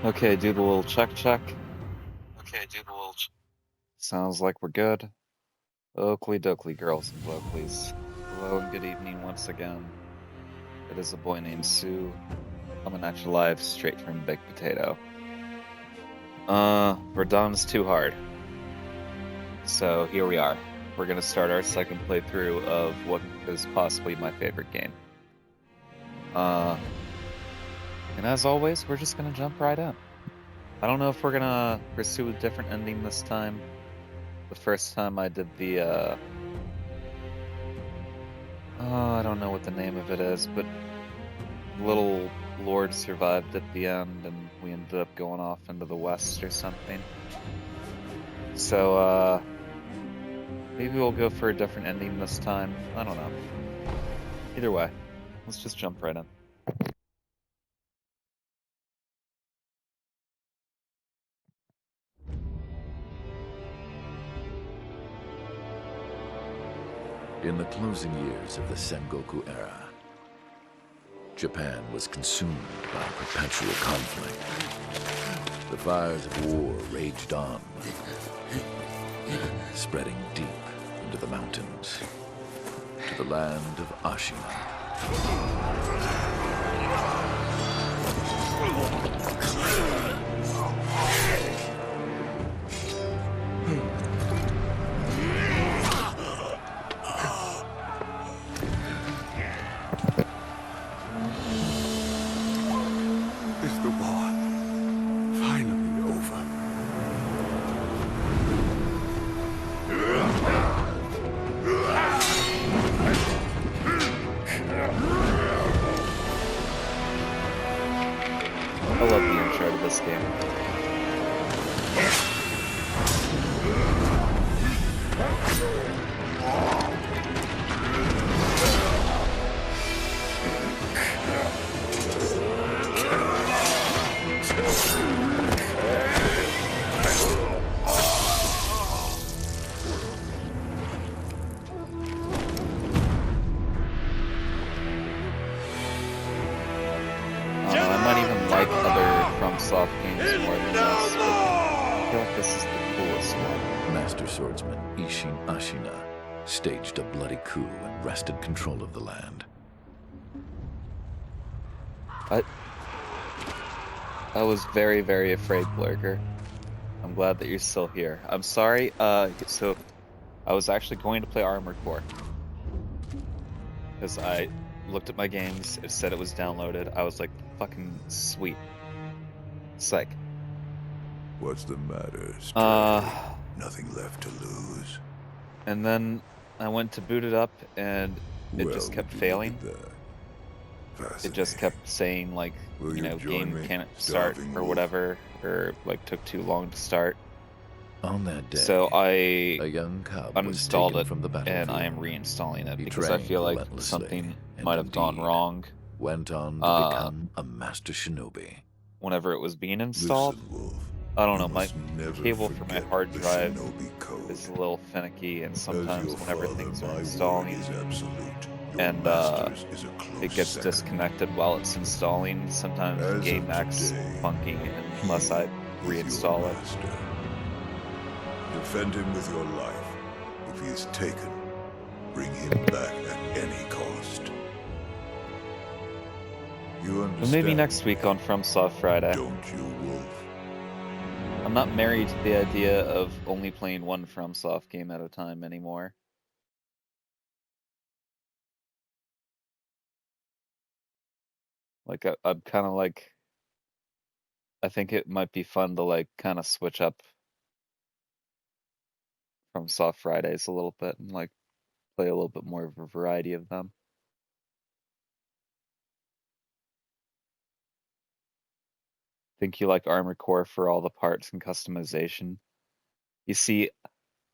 Okay, do the little check. Okay, dude, well, Sounds like we're good. Oakley dokley, girls and blokleys. Hello and good evening once again. It is a boy named Sue, coming at you live straight from Baked Potato. Verdun's too hard. So here we are. We're gonna start our second playthrough of what is possibly my favorite game. And as always, we're just gonna jump right in. I don't know if we're gonna pursue a different ending this time. The first time I did the, I don't know what the name of it is, but little Lord survived at the end and we ended up going off into the west or something. So, maybe we'll go for a different ending this time. I don't know. Either way, let's just jump right in. In the closing years of the Sengoku era, Japan was consumed by perpetual conflict. The fires of war raged on, spreading deep into the mountains, to the land of Ashina. Is the war finally over? I love the intro to this game. I might even like other Fromsoft games more than this, but I feel like this is the coolest one. Master swordsman Ishin Ashina staged a bloody coup and wrested control of the land. I was very, very afraid, Blurker. I'm glad that you're still here. I'm sorry, so I was actually going to play Armored Core. Because I looked at my games, it said it was downloaded. I was like, fucking sweet. Psych. What's the matter, Stray? Nothing left to lose. And then I went to boot it up and it just kept failing. It just kept saying like, Will you join game me, can't start starving or wolf? whatever, or like took too long to start. On that day, So I a young cub was uninstalled taken it from the battlefield. and I am reinstalling it He because I trained feel like relentlessly, something and might have gone indeed wrong went on to become a master shinobi. whenever it was being installed. Listen, Wolf. I don't You know, my must never cable for my forget hard the drive shinobi code. is a little finicky, and As sometimes your whenever father, things my are word installing, is absolute. Your and master's is a close it gets second. disconnected while it's installing. Sometimes the As game of acts today, funky unless I is your reinstall it. master. Defend him with your life. If he is taken, bring him back at any cost. You understand? But maybe next week on FromSoft Friday. Don't you, Wolf? I'm not married to the idea of only playing one FromSoft game at a time anymore. Like, I'm kind of like, I think it might be fun to like kind of switch up FromSoft Fridays a little bit and like play a little bit more of a variety of them. Think you like Armored Core for all the parts and customization. You see,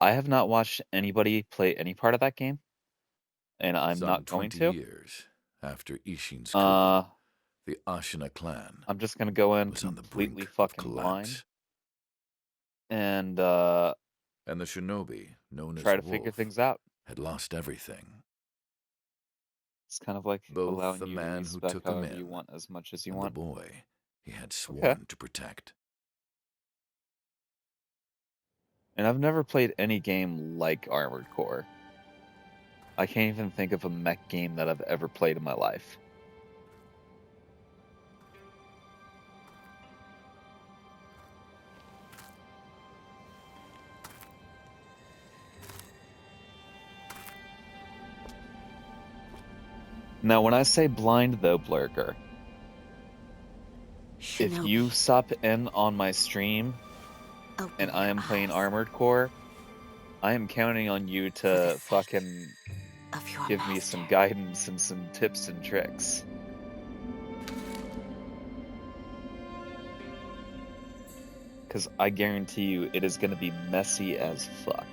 I have not watched anybody play any part of that game, and I'm not going 20 to. years after Ishin's coup, the Ashina clan I'm just gonna go in was on the completely brink of fucking blind, collapse. and the shinobi, known try as to figure Wolf, things out. had lost everything. It's kind of like Both allowing the you to man who respec took him however you in want as much as you and the want. boy he had sworn to protect. And I've never played any game like Armored Core. I can't even think of a mech game that I've ever played in my life. Now, when I say blind, though, Blurger, if Shinobi, you sup in on my stream open and I your am playing eyes Armored Core, I am counting on you for the to sake fucking of your give master. me some guidance and some tips and tricks. Because I guarantee you it is going to be messy as fuck.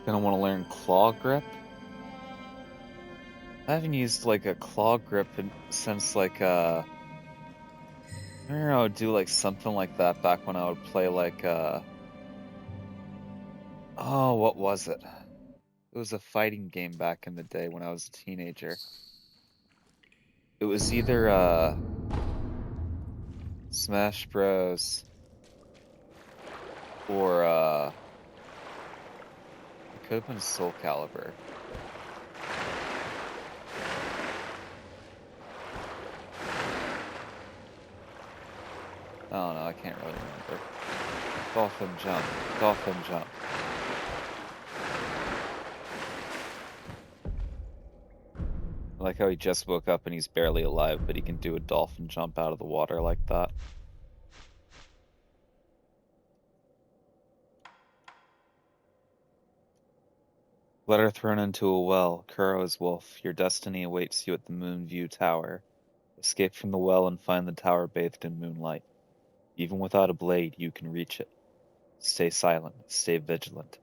Gonna want to learn claw grip. I haven't used like a claw grip since like I don't know, I would do like something like that back when I would play like oh, what was it? It was a fighting game back in the day when I was a teenager. It was either Smash Bros or it could have been Soul Calibur. Oh no, I can't really remember. Dolphin jump. Dolphin jump. I like how he just woke up and he's barely alive, but he can do a dolphin jump out of the water like that. Letter thrown into a well. Kuro's wolf. Your destiny awaits you at the Moonview Tower. Escape from the well and find the tower bathed in moonlight. Even without a blade, you can reach it. Stay silent. Stay vigilant.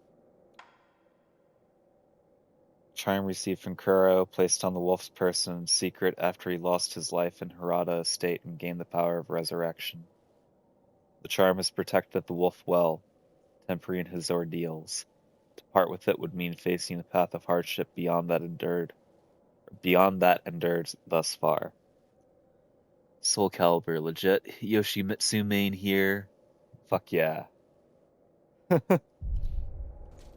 Charm received from Kuro, placed on the wolf's person in secret after he lost his life in Harada Estate and gained the power of resurrection. The charm is protected at the wolf well, tempering his ordeals. To part with it would mean facing a path of hardship beyond that endured thus far. Soul Calibur, legit. Yoshimitsu main here. Fuck yeah.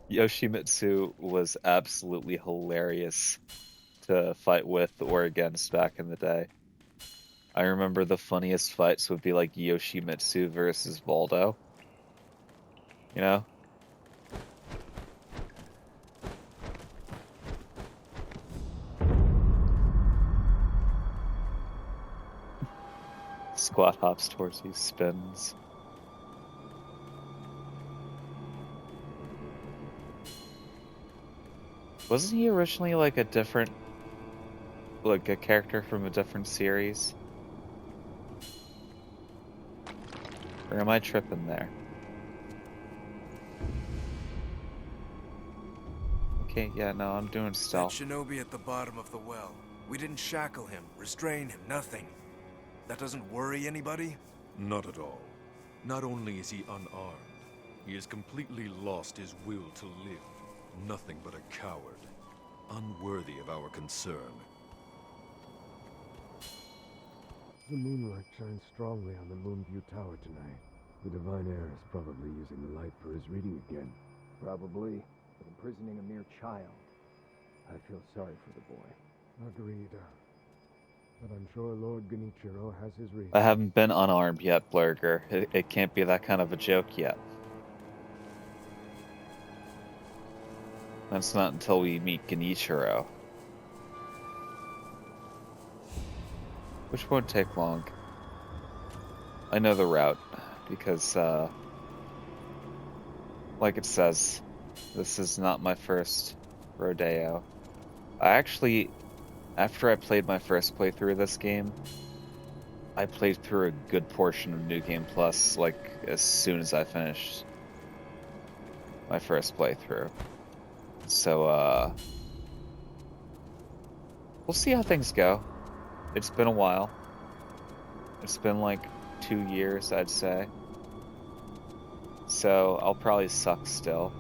Yoshimitsu was absolutely hilarious to fight with or against back in the day. I remember the funniest fights would be like Yoshimitsu versus Voldo. You know? Squat hops towards you, spins. Wasn't he originally like a character from a different series? Or am I tripping there? Okay, yeah, no, I'm doing That stealth. shinobi at the bottom of the well. We didn't shackle him, restrain him, nothing. That doesn't worry anybody? Not at all. Not only is he unarmed, he has completely lost his will to live. Nothing but a coward, unworthy of our concern. The moonlight shines strongly on the Moonview Tower tonight. The Divine Heir is probably using the light for his reading again. Probably, but imprisoning a mere child. I feel sorry for the boy. Agreed. But I'm sure Lord Genichiro has his reason. I haven't been unarmed yet, Blurger. It can't be that kind of a joke yet. That's not until we meet Genichiro. Which won't take long. I know the route, because, like it says, this is not my first rodeo. I actually, after I played my first playthrough of this game, I played through a good portion of New Game Plus, like, as soon as I finished my first playthrough. So, we'll see how things go. It's been a while. It's been like 2 years, I'd say. So I'll probably suck still.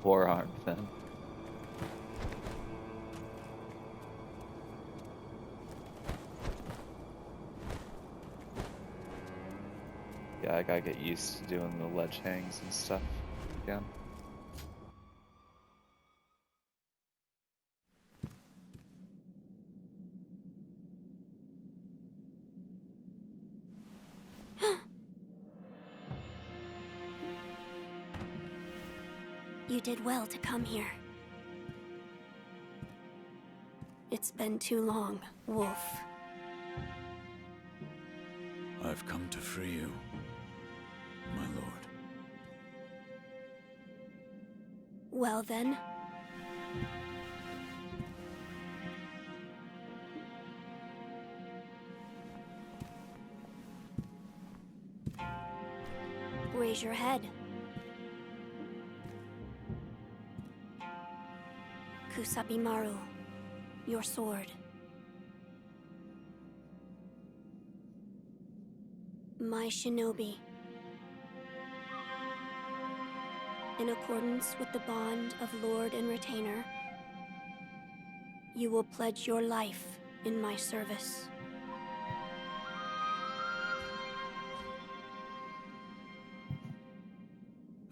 Forearm then. Yeah, I gotta get used to doing the ledge hangs and stuff again. You did well to come here. It's been too long, Wolf. I've come to free you, my lord. Well then. Raise your head. Kusabimaru, your sword. My shinobi. In accordance with the bond of Lord and Retainer, you will pledge your life in my service.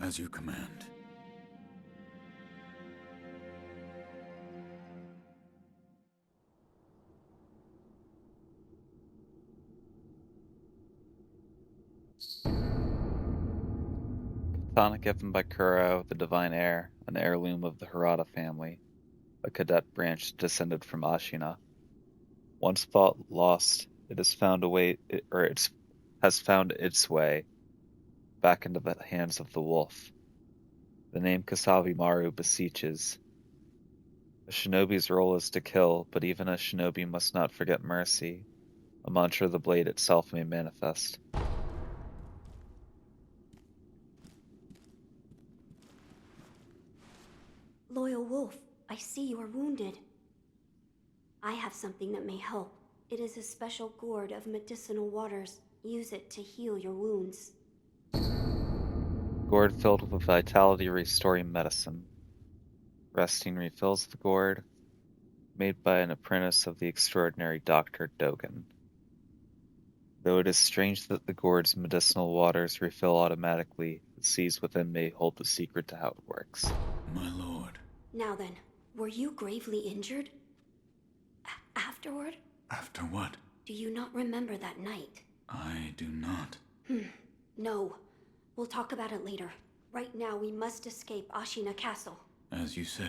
As you command. Katana given by Kuro, the Divine Heir, an heirloom of the Harada family, a cadet branch descended from Ashina. Once thought lost, it has found has found its way back into the hands of the wolf. The name Kasabimaru beseeches. A shinobi's role is to kill, but even a shinobi must not forget mercy, a mantra the blade itself may manifest. Loyal Wolf, I see you are wounded. I have something that may help. It is a special gourd of medicinal waters. Use it to heal your wounds. Gourd filled with vitality restoring medicine. Resting refills the gourd, made by an apprentice of the extraordinary Dr. Dogen. Though it is strange that the gourd's medicinal waters refill automatically, the seas within may hold the secret to how it works. My lord. Now then, were you gravely injured? Afterward? After what? Do you not remember that night? I do not. No. We'll talk about it later. Right now, we must escape Ashina Castle. As you say.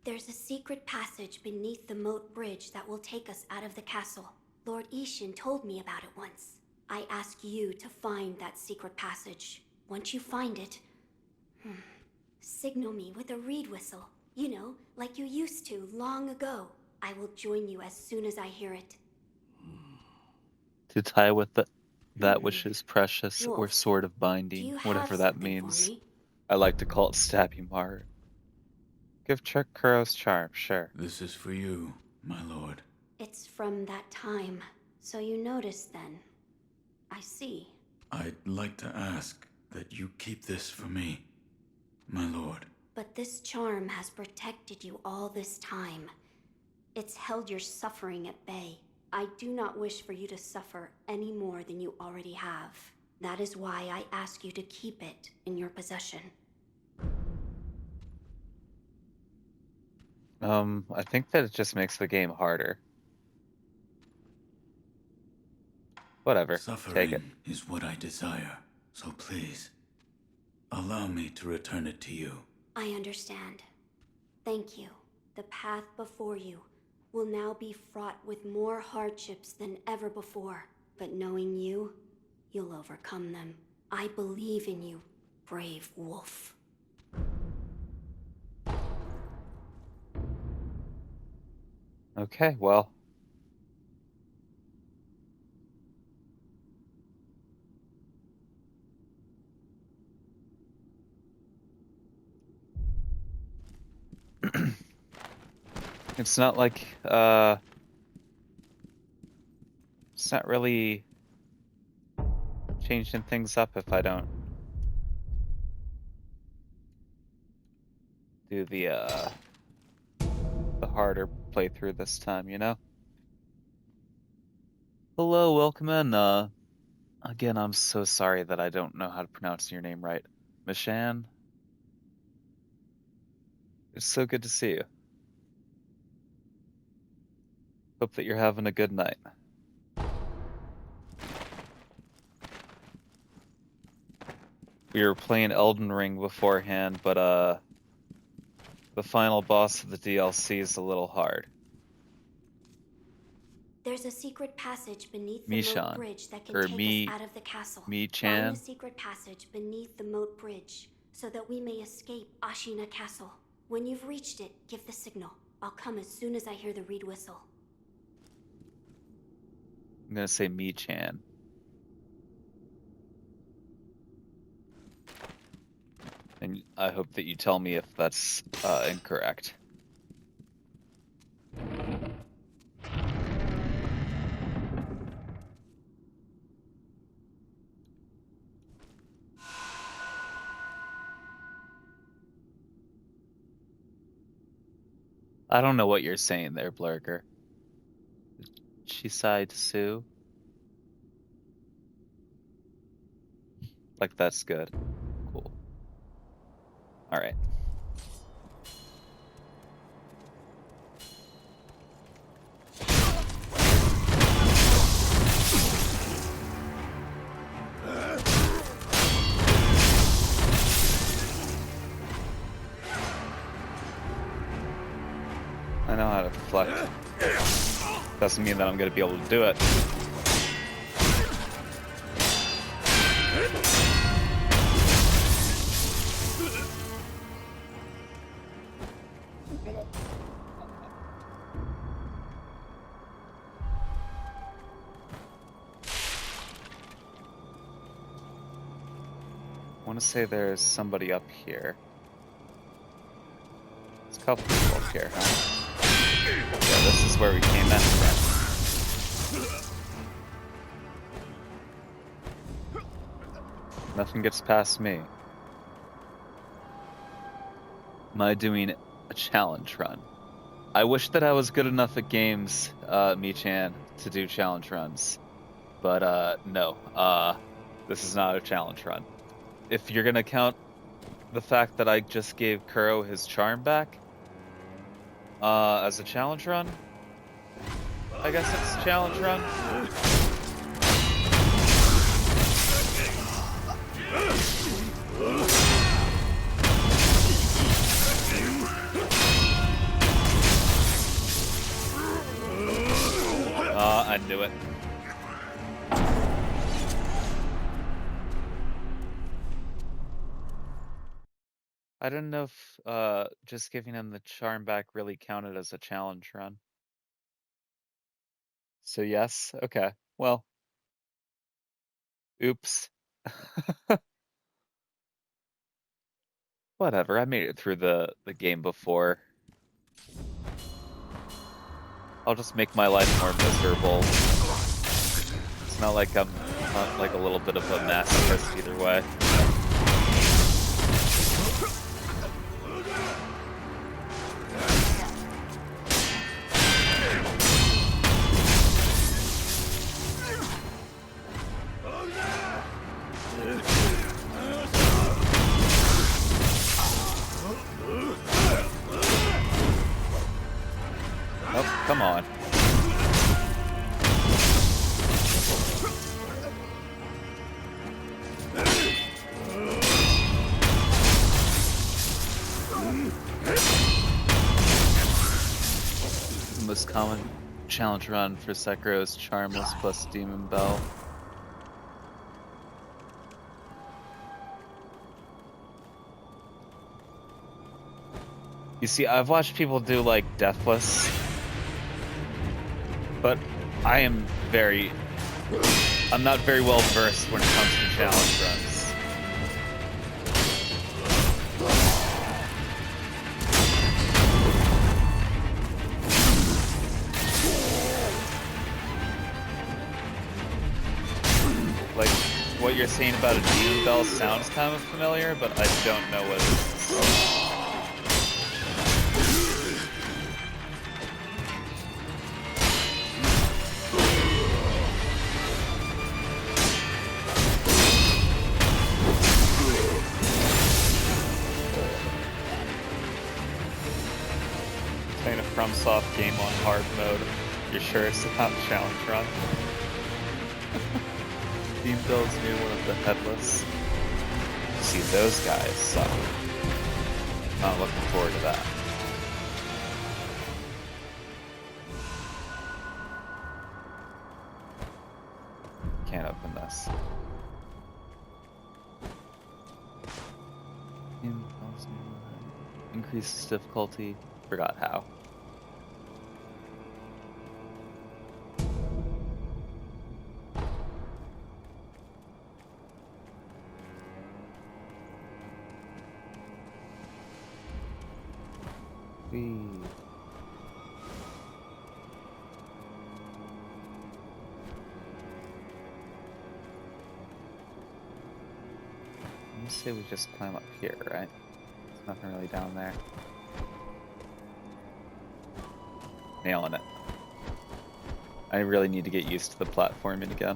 There's a secret passage beneath the moat bridge that will take us out of the castle. Lord Ishin told me about it once. I ask you to find that secret passage. Once you find it, signal me with a reed whistle. You know, like you used to long ago. I will join you as soon as I hear it. To tie with that which is precious, Wolf, or sword of do binding, you have whatever that something for means. me? I like to call it Stabimaru. Give Chuck Kuro's charm, sure. This is for you, my lord. It's from that time. So you noticed then. I see. I'd like to ask that you keep this for me, my lord. But this charm has protected you all this time. It's held your suffering at bay. I do not wish for you to suffer any more than you already have. That is why I ask you to keep it in your possession. I think that it just makes the game harder. Whatever, take it. Suffering is what I desire, so please, allow me to return it to you. I understand. Thank you. The path before you will now be fraught with more hardships than ever before. But knowing you, you'll overcome them. I believe in you, brave wolf. Okay, well. It's not like, it's not really changing things up if I don't do the harder playthrough this time, you know? Hello, welcome in. Again, I'm so sorry that I don't know how to pronounce your name right. Mishan? It's so good to see you. Hope that you're having a good night. We were playing Elden Ring beforehand, but the final boss of the DLC is a little hard. There's a secret passage beneath the Mishan, moat bridge that can or take us out of the castle. Find Mi-chan. the secret passage beneath the moat bridge so that we may escape Ashina Castle. When you've reached it, give the signal. I'll come as soon as I hear the reed whistle. I'm gonna say Mi-chan. And I hope that you tell me if that's incorrect. I don't know what you're saying there, Blurger. Chisai Sue? Like, that's good. Cool. Alright. I know how to deflect. Doesn't mean that I'm gonna be able to do it. I want to say there's somebody up here. There's a couple people up here, huh? Yeah, this is where we came in from. Nothing gets past me. Am I doing a challenge run? I wish that I was good enough at games, Mi-chan, to do challenge runs. But, no. This is not a challenge run. If you're gonna count the fact that I just gave Kuro his charm back, as a challenge run, I guess it's a challenge run. I knew it. I didn't know if just giving him the charm back really counted as a challenge run. So yes, okay. Well, oops. Whatever, I made it through the game before. I'll just make my life more miserable. It's not like I'm not like a little bit of a masochist either way. Oh, come on. The most common challenge run for Sekiro is Charmless plus Demon Bell. You see, I've watched people do like Deathless, but I'm not very well versed when it comes to challenge runs. Like, what what you're saying about a demon bell sounds kind of familiar, but I don't know what it is. Playing a Fromsoft game on hard mode. You're sure it's not challenge run? Team builds new one of the headless. See, those guys suck. Not looking forward to that. Can't open this. Increases difficulty. Forgot how. Let me say we just climb up here, right? There's nothing really down there. Nailing it. I really need to get used to the platforming again.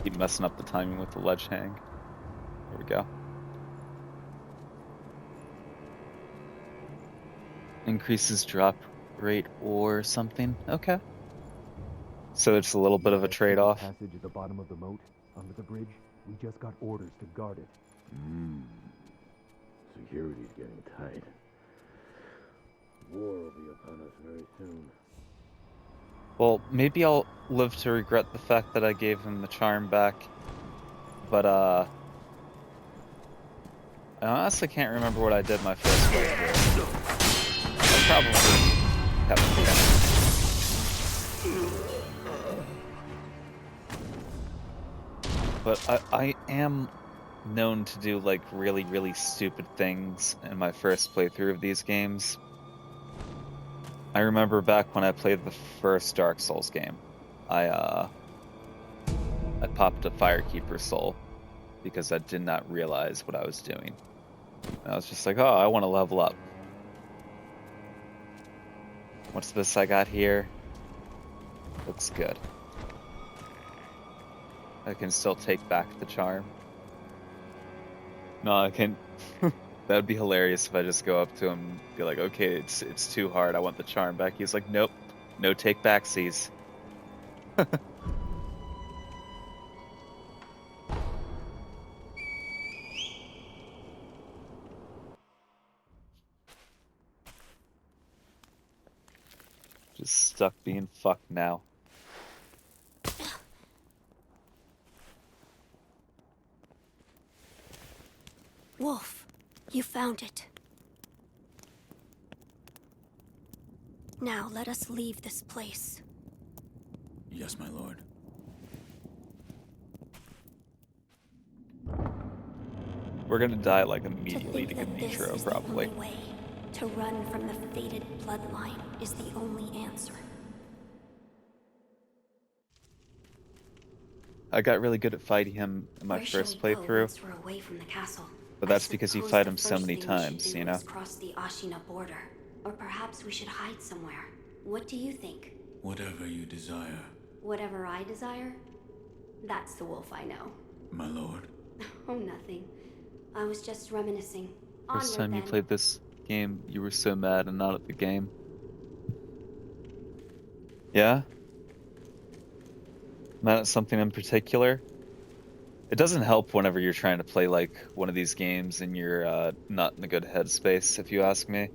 Keep messing up the timing with the ledge hang. There we go. Increases drop rate or something. Okay. So it's a little bit of a trade-off. Passage at the bottom of the moat, under the bridge. We just got orders to guard it. Security's getting tight. War will be upon us very soon. Well, maybe I'll live to regret the fact that I gave him the charm back. But, I honestly can't remember what I did my first playthrough. I probably kept forgetting. But I am known to do, like, really, really stupid things in my first playthrough of these games. I remember back when I played the first Dark Souls game, I popped a Firekeeper soul because I did not realize what I was doing. And I was just like, oh, I want to level up. What's this I got here? Looks good. I can still take back the charm. No, I can. That would be hilarious if I just go up to him and be like, okay, it's too hard, I want the charm back. He's like, nope, no take backsies. Just stuck being fucked now. Wolf, you found it. Now let us leave this place. Yes, my lord. We're gonna die like To immediately to think get that this Nitro, is probably. the only way to run from the fated bloodline is the only answer. I got really good at fighting him in my Where shall first we go playthrough, once we're away from the castle? but that's I because you suppose fight the him so first many thing we should times, do you know? is cross the Ashina border. Or perhaps we should hide somewhere. What do you think? Whatever you desire, Whatever I desire? That's the wolf I know. my lord. Oh, nothing. I was just reminiscing. First Onward, time you then. played this game, you were so mad and not at the game. Yeah? Mad at something in particular? It doesn't help whenever you're trying to play like one of these games and you're not in a good headspace, if you ask me.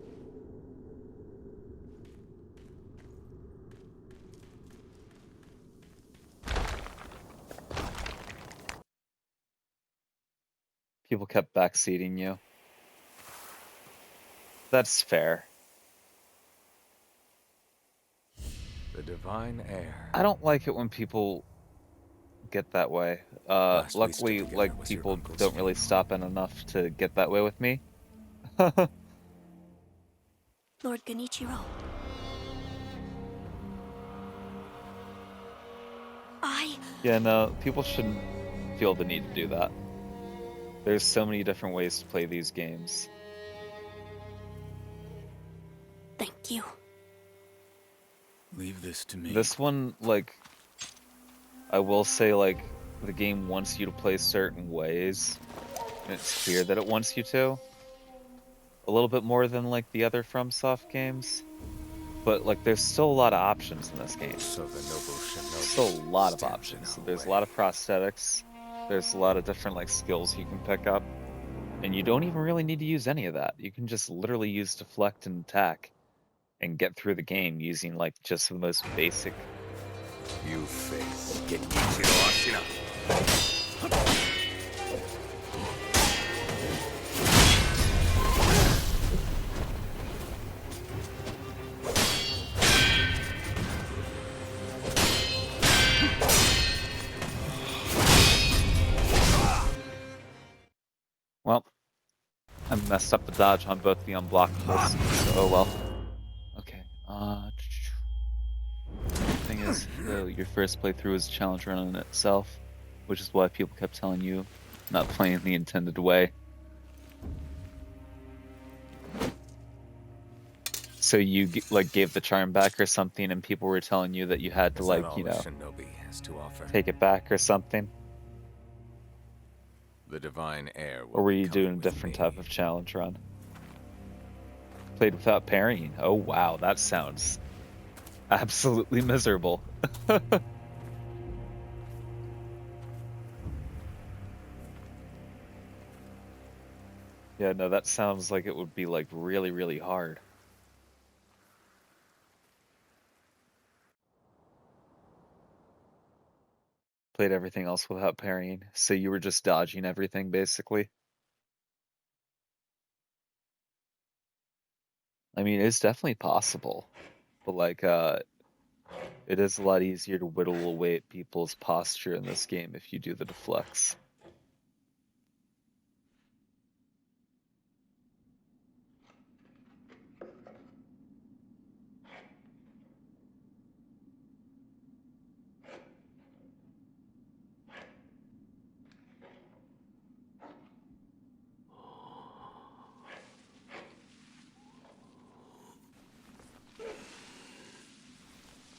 People kept backseating you. That's fair. The divine heir. I don't like it when people get that way. Last we Luckily, stood together like, was your people uncle's don't really funeral. stop in enough to get that way with me. Lord Genichiro. I Yeah, no, people shouldn't feel the need to do that. There's so many different ways to play these games. Thank you. Leave this to me. This one, like, I will say, like, the game wants you to play certain ways, and it's clear that it wants you to. A little bit more than, like, the other FromSoft games. But, like, there's still a lot of options in this game. So the noble shinobi Still a lot of stands in options. our There's a way. lot of prosthetics. There's a lot of different, like, skills you can pick up. And you don't even really need to use any of that. You can just literally use deflect and attack and get through the game using, like, just the most basic. You face Genkichiro Ashina. Well, I messed up the dodge on both the unblockables, so oh well. Okay, the thing is, your first playthrough is a challenge run in itself, which is why people kept telling you not playing the intended way. So you like gave the charm back or something, and people were telling you that you had to, Is like, that all you the know, shinobi has to offer? take it back or something. The divine heir will Or were be you coming doing a with different me. type of challenge run? Played without parrying. Oh wow, that sounds absolutely miserable. Yeah, no, that sounds like it would be, like, really, really hard. Played everything else without parrying, so you were just dodging everything, basically. I mean, it's definitely possible, but, like, it is a lot easier to whittle away at people's posture in this game if you do the deflects.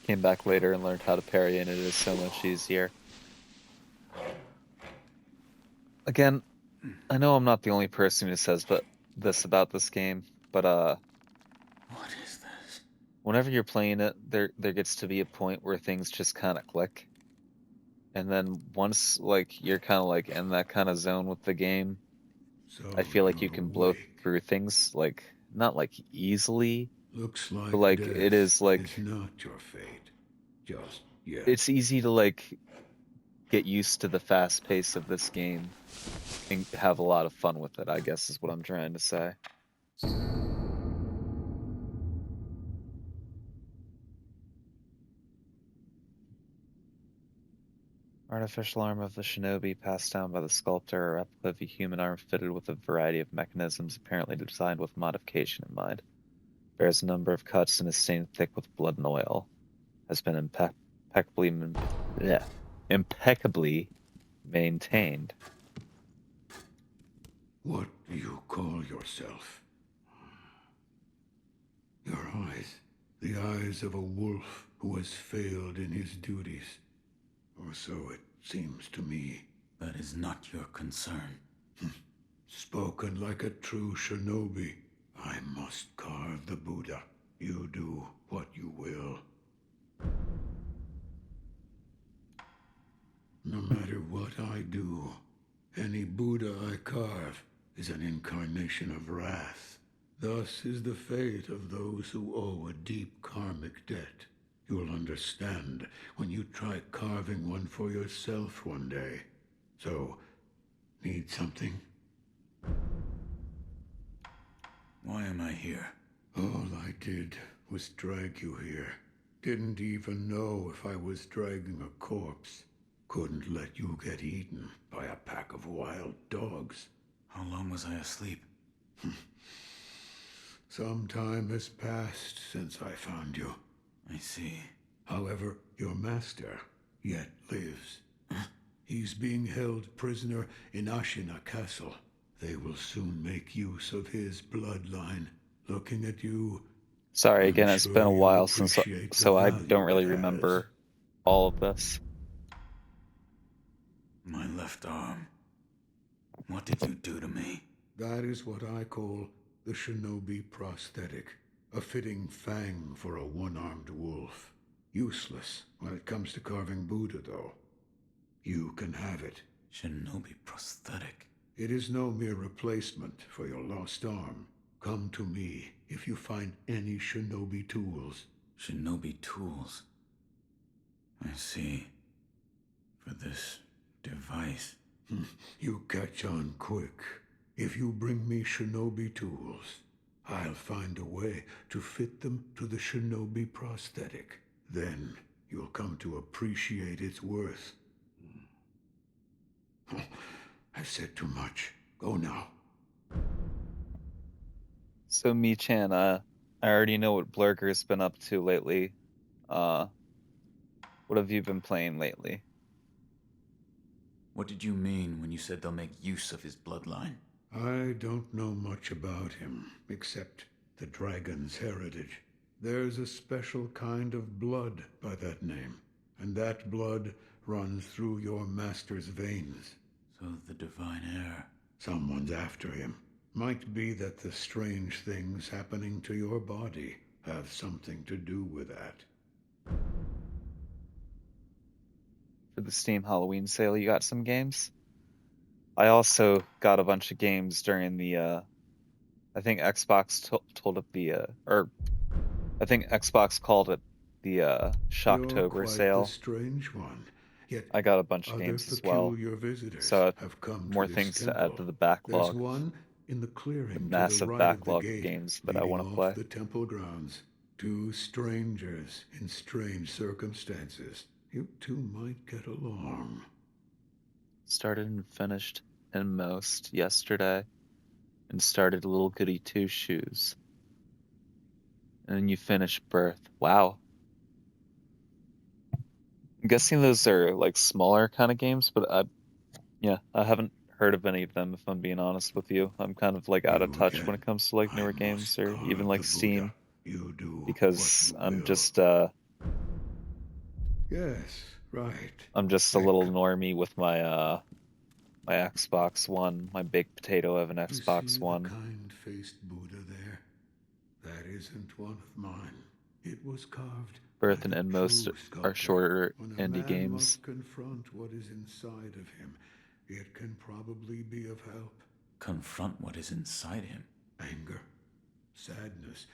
Came back later and learned how to parry, and it is so much easier. Again, I know I'm not the only person who says this about this game, but What is this? whenever you're playing it, there gets to be a point where things just kind of click. And then once, like, you're kind of, like, in that kind of zone with the game, So I feel like you you're can blow awake. through things, like, not, like, easily, Looks like but, like, death it is, like, is not your fate. Just yet. it's easy to, like, get used to the fast pace of this game and have a lot of fun with it, I guess is what I'm trying to say. Artificial arm of the shinobi passed down by the sculptor, a replica of a human arm fitted with a variety of mechanisms apparently designed with modification in mind. Bears a number of cuts and is stained thick with blood and oil. Has been impeccably maintained. What do you call yourself? Your eyes. The eyes of a wolf who has failed in his duties. Or so it seems to me. That is not your concern. Spoken like a true shinobi. I must carve the Buddha. You do what you will. No matter what I do, any Buddha I carve is an incarnation of wrath. Thus is the fate of those who owe a deep karmic debt. You'll understand when you try carving one for yourself one day. So, need something? Why am I here? All I did was drag you here. Didn't even know if I was dragging a corpse. Couldn't let you get eaten by a pack of wild dogs. How long was I asleep? Some time has passed since I found you. I see. However, your master yet lives. He's being held prisoner in Ashina Castle. They will soon make use of his bloodline. Looking at you, Sorry I'm again, it's sure been a you'll while since, appreciate the so I value don't really it has. remember all of this. My left arm. What did you do to me? That is what I call the shinobi prosthetic. A fitting fang for a one-armed wolf. Useless when it comes to carving Buddha, though. You can have it. Shinobi prosthetic. It is no mere replacement for your lost arm. Come to me if you find any shinobi tools. Shinobi tools. I see. For this device. You catch on quick. If you bring me shinobi tools, I'll find a way to fit them to the shinobi prosthetic. Then you'll come to appreciate its worth. I've said too much. Go now. So Mi-chan, I already know what Blurger's been up to lately. What have you been playing lately? What did you mean when you said they'll make use of his bloodline? I don't know much about him, except the dragon's heritage. There's a special kind of blood by that name, and that blood runs through your master's veins. So the divine heir. Someone's after him. Might be that the strange things happening to your body have something to do with that. For the Steam Halloween sale, you got some games? I also got a bunch of games during the, I think Xbox told it the, or I think Xbox called it the You're Shocktober quite sale. the strange one. Yet I got a bunch of other games as well. peculiar visitors So have come more to this things to add temple. to the There's backlog. one in the clearing The to the massive right backlog of of the gate, games that I leading want to off play. the temple grounds. Two strangers in strange circumstances. You two might get along. Started and finished Inmost yesterday, and started Little Goody Two Shoes. And then you finished Birth. Wow. I'm guessing those are like smaller kind of games, but I haven't heard of any of them if I'm being honest with you. I'm kind of like out of You touch again. when it comes to like newer I games must or even carve like the Steam, Buddha. You do because what you I'm will. just Yes, right. I'm just a little normie with my my Xbox One, my baked potato of an You Xbox see One. the kind-faced Buddha there? That isn't one of mine. It was carved Birth by and the Inmost true are sculptor. shorter When a indie man games. must confront what is inside of him, it can probably be of help. Confront what is inside him. Anger, sadness,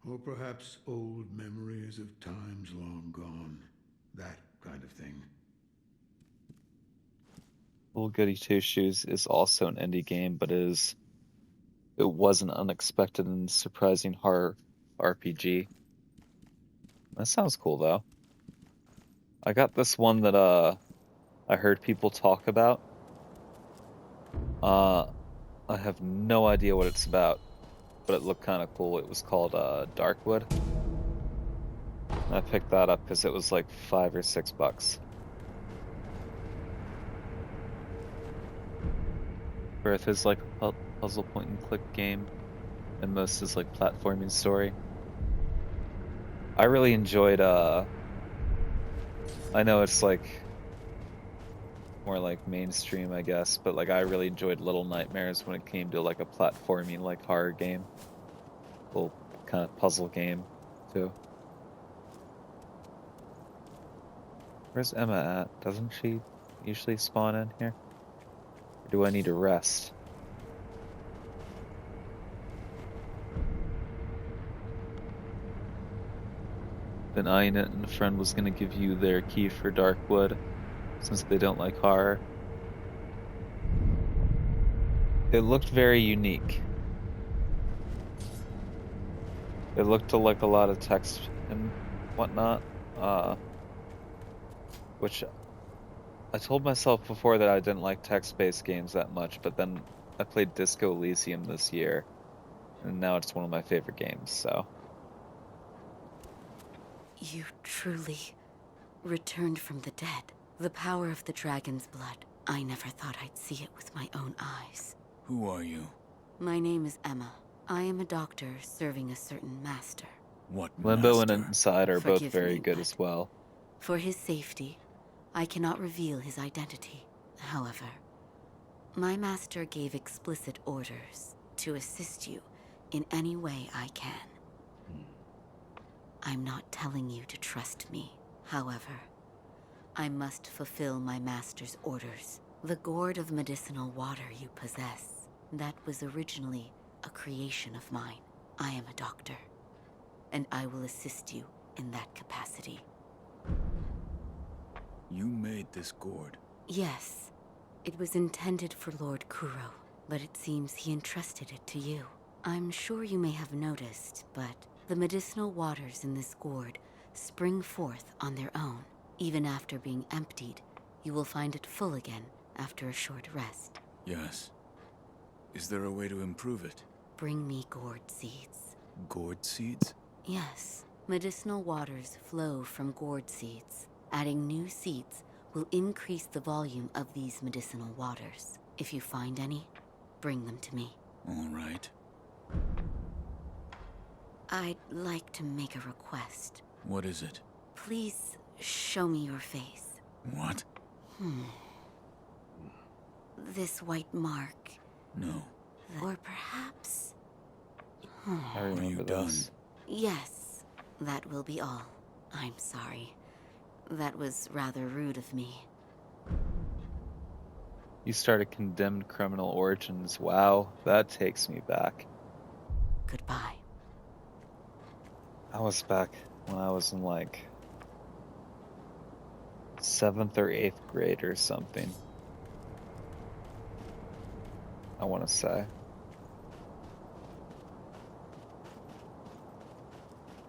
or perhaps old memories of times long gone. That kind of thing. Little Goody Two Shoes is also an indie game, but it was an unexpected and surprising horror RPG. That sounds cool though. I got this one that I heard people talk about. I have no idea what it's about, but it looked kind of cool. It was called Darkwood. And I picked that up because it was like $5 or $6. Birth is like a puzzle point and click game, and most is like platforming story. I really enjoyed I know it's like more like mainstream, I guess, but like I really enjoyed Little Nightmares when it came to like a platforming like horror game. Little kind of puzzle game too. Where's Emma at? Doesn't she usually spawn in here? Or do I need to rest? Then Ainet and a friend was gonna give you their key for Darkwood, since they don't like horror. It looked very unique. It looked like a lot of text and whatnot, which I told myself before that I didn't like text-based games that much, but then I played Disco Elysium this year, and now it's one of my favorite games, so. You truly returned from the dead. The power of the dragon's blood. I never thought I'd see it with my own eyes. Who are you? My name is Emma. I am a doctor serving a certain master. What Limbo and master? Inside are both Forgive very me, good but- as well. For his safety, I cannot reveal his identity. However, my master gave explicit orders to assist you in any way I can. I'm not telling you to trust me. However, I must fulfill my master's orders. The gourd of medicinal water you possess, that was originally a creation of mine. I am a doctor, and I will assist you in that capacity. You made this gourd. Yes, it was intended for Lord Kuro, but it seems he entrusted it to you. I'm sure you may have noticed, but the medicinal waters in this gourd spring forth on their own. Even after being emptied, you will find it full again after a short rest. Yes. Is there a way to improve it? Bring me gourd seeds. Gourd seeds? Yes, medicinal waters flow from gourd seeds. Adding new seeds will increase the volume of these medicinal waters. If you find any, bring them to me. All right. I'd like to make a request. What is it? Please show me your face. What? This white mark. No. Or perhaps... I remember this. Yes, that will be all. I'm sorry. That was rather rude of me. You started Condemned Criminal Origins. Wow, that takes me back. Goodbye. I was back when I was in like 7th or 8th grade or something. I want to say.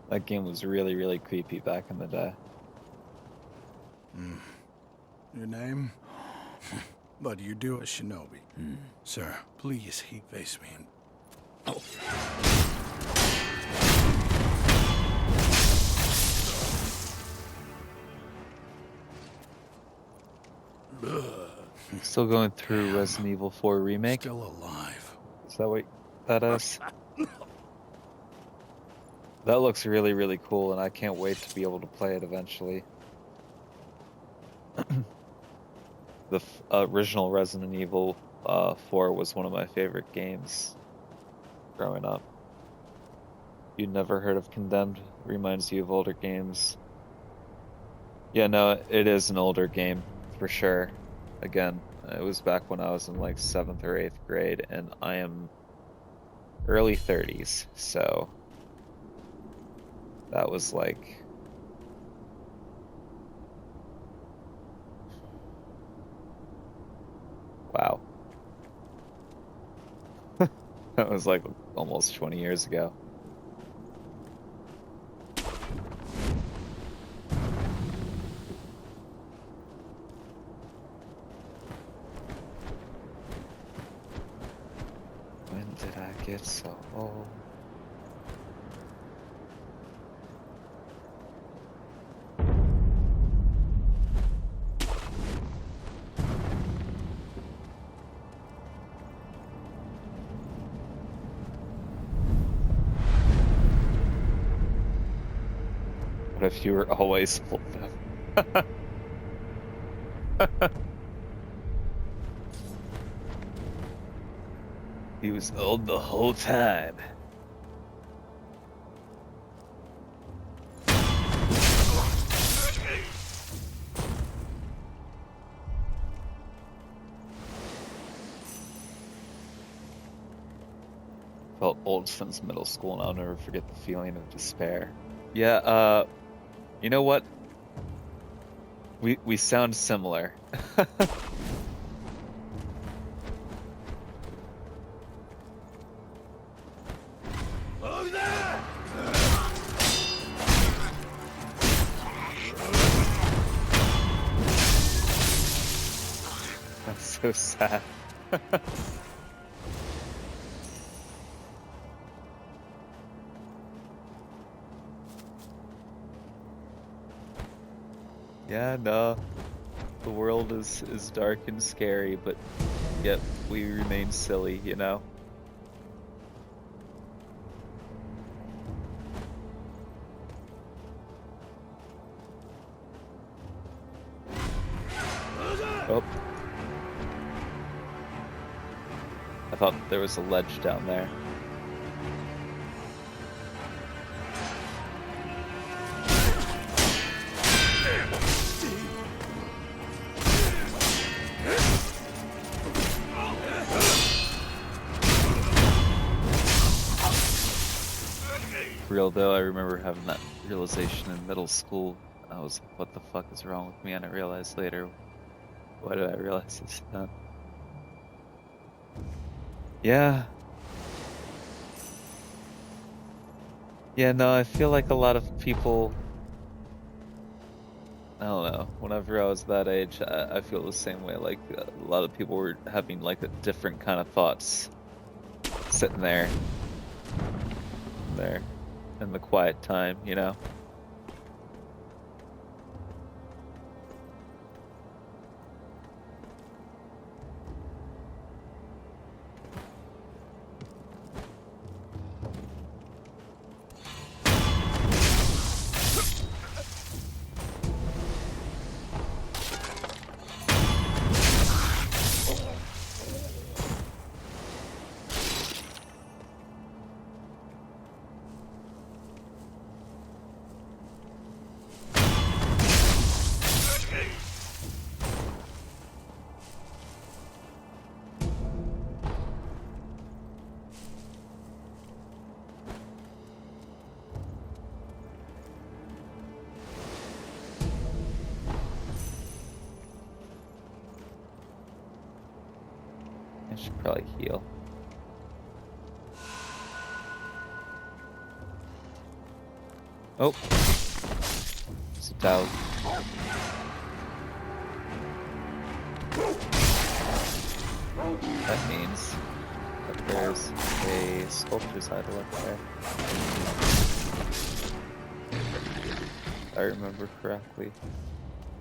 That game was really, really creepy back in the day. Your name? But you do a shinobi. Sir, please, he face me and... Still going through Resident Evil 4 Remake. Still alive. Is that what that is? That looks really, really cool, and I can't wait to be able to play it eventually. The original Resident Evil 4 was one of my favorite games growing up. You'd never heard of Condemned? Reminds you of older games. Yeah, no, it is an older game, for sure. Again, it was back when I was in like 7th or 8th grade, and I am early 30s, so that was like... Wow. That was like almost 20 years ago. When did I get so old? What if you were always old then? He was old the whole time. Felt old since middle school, and I'll never forget the feeling of despair. Yeah, you know what? We sound similar. That's so sad. Yeah, no. The world is dark and scary, but yet we remain silly, you know? Oh. I thought there was a ledge down there. Real though, I remember having that realization in middle school. I was like, what the fuck is wrong with me? And I realized later, why did I realize this then? Yeah. Yeah, no, I feel like a lot of people, I don't know, whenever I was that age, I feel the same way. Like, a lot of people were having like a different kind of thoughts sitting there in the quiet time, you know? I should probably heal. Oh! It's a dog. That means that there's a sculptor's idol up there. If I remember correctly.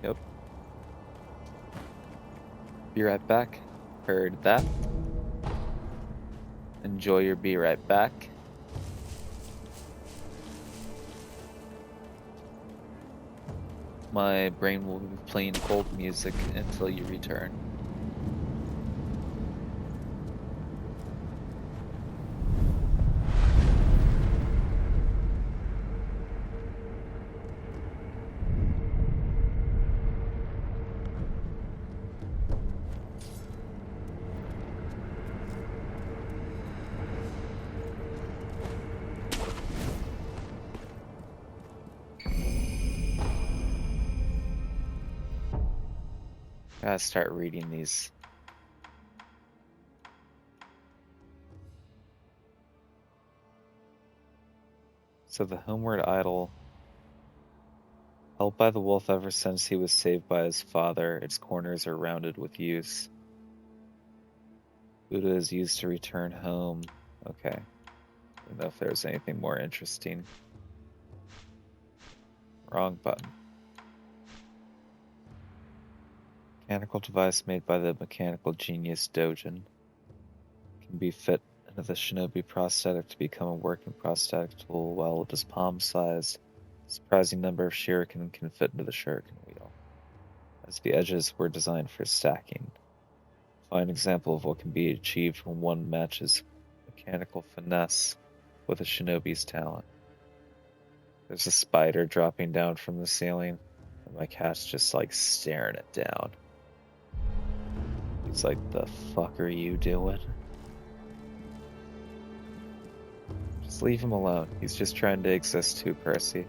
Yep. Be right back. Heard that. Enjoy your be right back. My brain will be playing hold music until you return. Gotta start reading these. So the homeward idol, held by the wolf ever since he was saved by his father, its corners are rounded with use. Buddha is used to return home. Okay. I don't know if there's anything more interesting. Wrong button. Mechanical device made by the mechanical genius Dojin. Can be fit into the shinobi prosthetic to become a working prosthetic tool while it is palm-sized. A surprising number of shuriken can fit into the shuriken wheel, as the edges were designed for stacking. A fine example of what can be achieved when one matches mechanical finesse with a shinobi's talent. There's a spider dropping down from the ceiling, and my cat's just like staring it down. He's like, the fuck are you doing? Just leave him alone. He's just trying to exist too, Percy.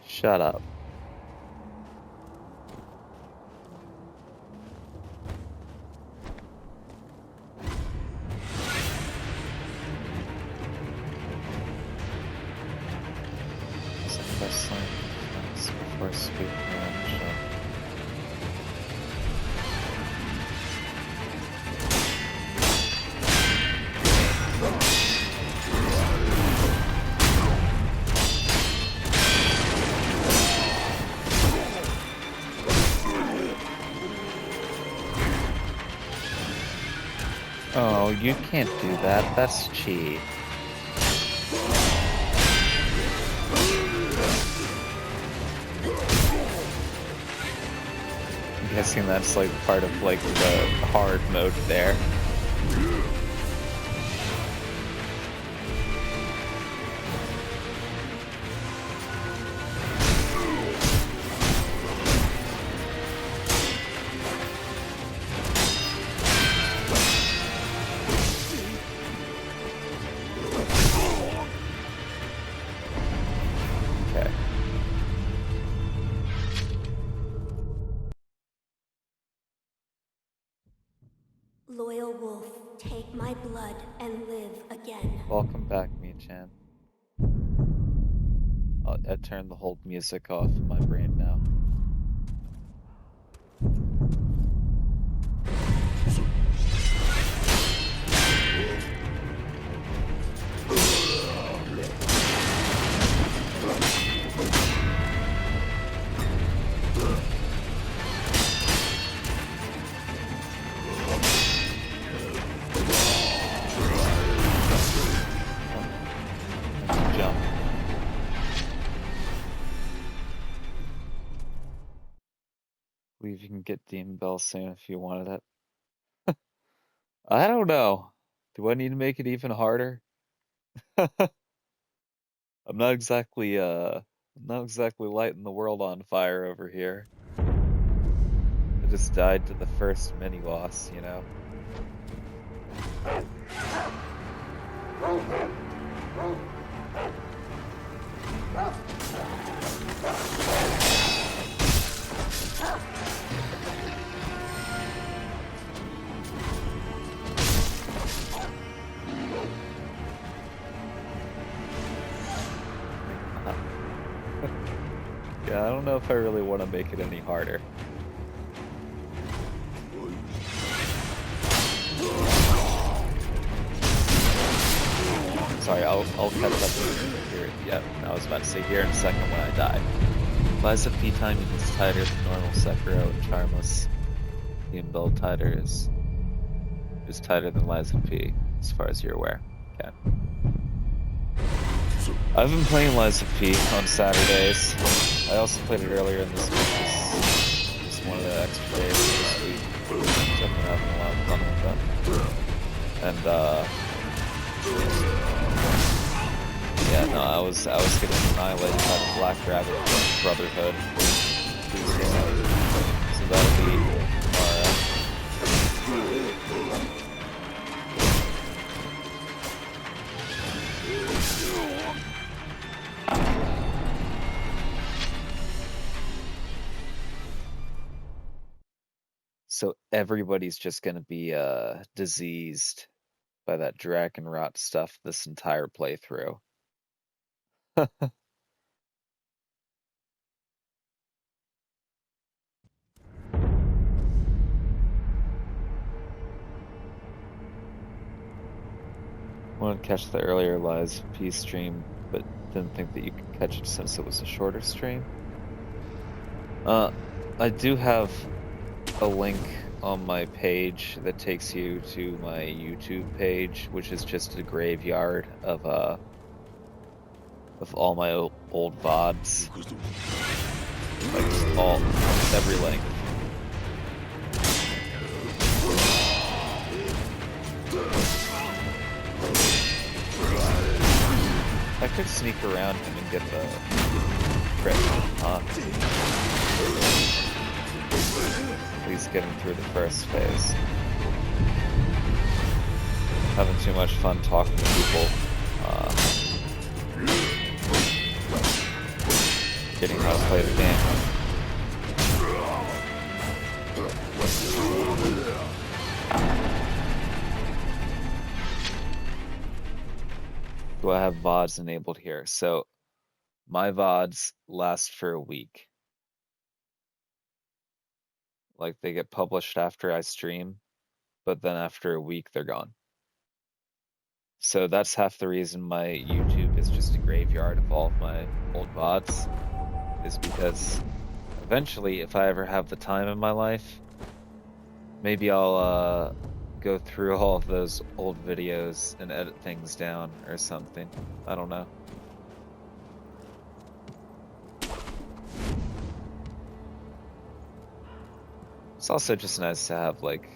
Shut up. Before speaking Dude, you can't do that. That's cheat. I'm guessing that's like part of like the hard mode there. Okay. Loyal wolf, take my blood and live again. Welcome back, Mii-chan. I turned the whole music off in my brain now. Jump. Believe you can get Demon Bell soon if you wanted it. I don't know. Do I need to make it even harder? I'm not exactly lighting the world on fire over here. I just died to the first mini boss, you know. Yeah, I don't know if I really want to make it any harder. Sorry, I'll catch up with you here. Yeah, I was about to say here in a second when I die. Liza P timing is tighter than normal Sekiro and Charmless. Demon Bell tighter is tighter than Liza P, as far as you're aware. Okay. I've been playing Liza P on Saturdays. I also played it earlier in this week. Just one of the extra days this week. So I've been having a lot of fun with that. And yeah, no, I was getting annihilated by the Black Rabbit Brotherhood. So that'll be tomorrow. So everybody's just gonna be diseased by that dragon rot stuff this entire playthrough. I wanted to catch the earlier Lies P stream, but didn't think that you could catch it since it was a shorter stream. I do have a link on my page that takes you to my YouTube page, which is just a graveyard of all my old VODs. Like every link. I could sneak around him and get the crit. At least get him through the first phase. Having too much fun talking to people. Getting how to play the game. Do I have VODs enabled here? So my VODs last for a week. Like they get published after I stream, but then after a week they're gone. So that's half the reason my YouTube is just a graveyard of all of my old VODs, is because eventually, if I ever have the time in my life, maybe I'll go through all of those old videos and edit things down or something. I don't know. It's also just nice to have, like,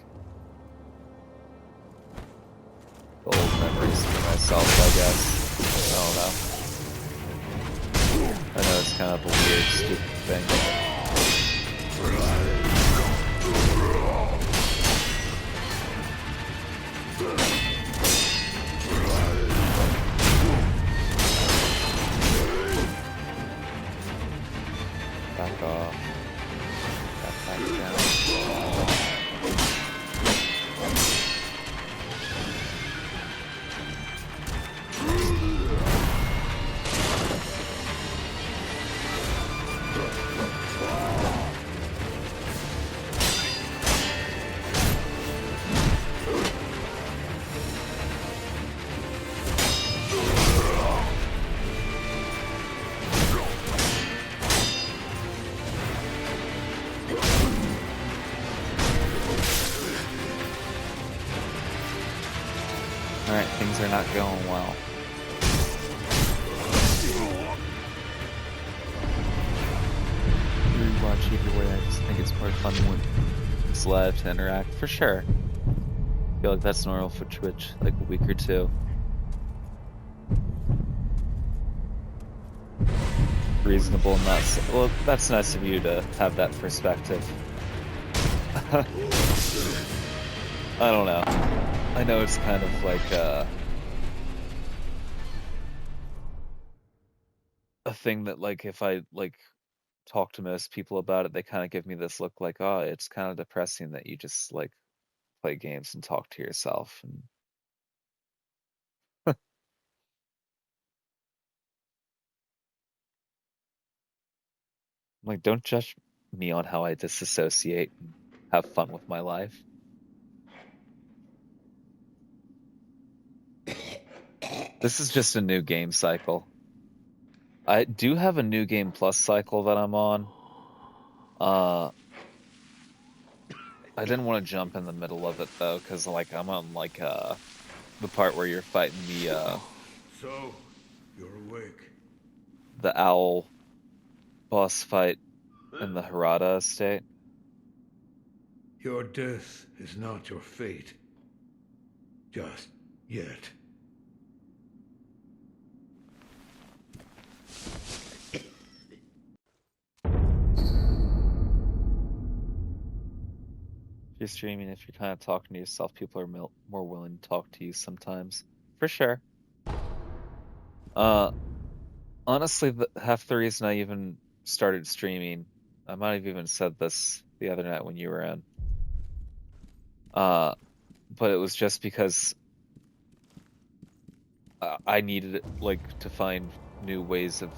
the old memories for myself, I guess. I don't know. I know it's kind of a weird, stupid thing. Back off. Back down. Alright, things are not going well. Rewatch either way, I just think it's more fun when it's live to interact, for sure. I feel like that's normal for Twitch, like a week or two. Reasonable, not so, well, that's nice of you to have that perspective. I don't know. I know it's kind of like a thing that, like, if I, like, talk to most people about it, they kind of give me this look like, oh, it's kind of depressing that you just, like, play games and talk to yourself. And like, don't judge me on how I disassociate and have fun with my life. This is just a new game cycle. I do have a new game plus cycle that I'm on. I didn't want to jump in the middle of it though, because, like, I'm on, like, the part where you're fighting the So, you're awake. the owl boss fight in the Harada estate. Your death is not your fate. Just yet. If you're streaming, if you're kind of talking to yourself, people are more willing to talk to you sometimes. For sure. Honestly, half the reason I even started streaming, I might have even said this the other night when you were in, but it was just because I needed, like, to find new ways of,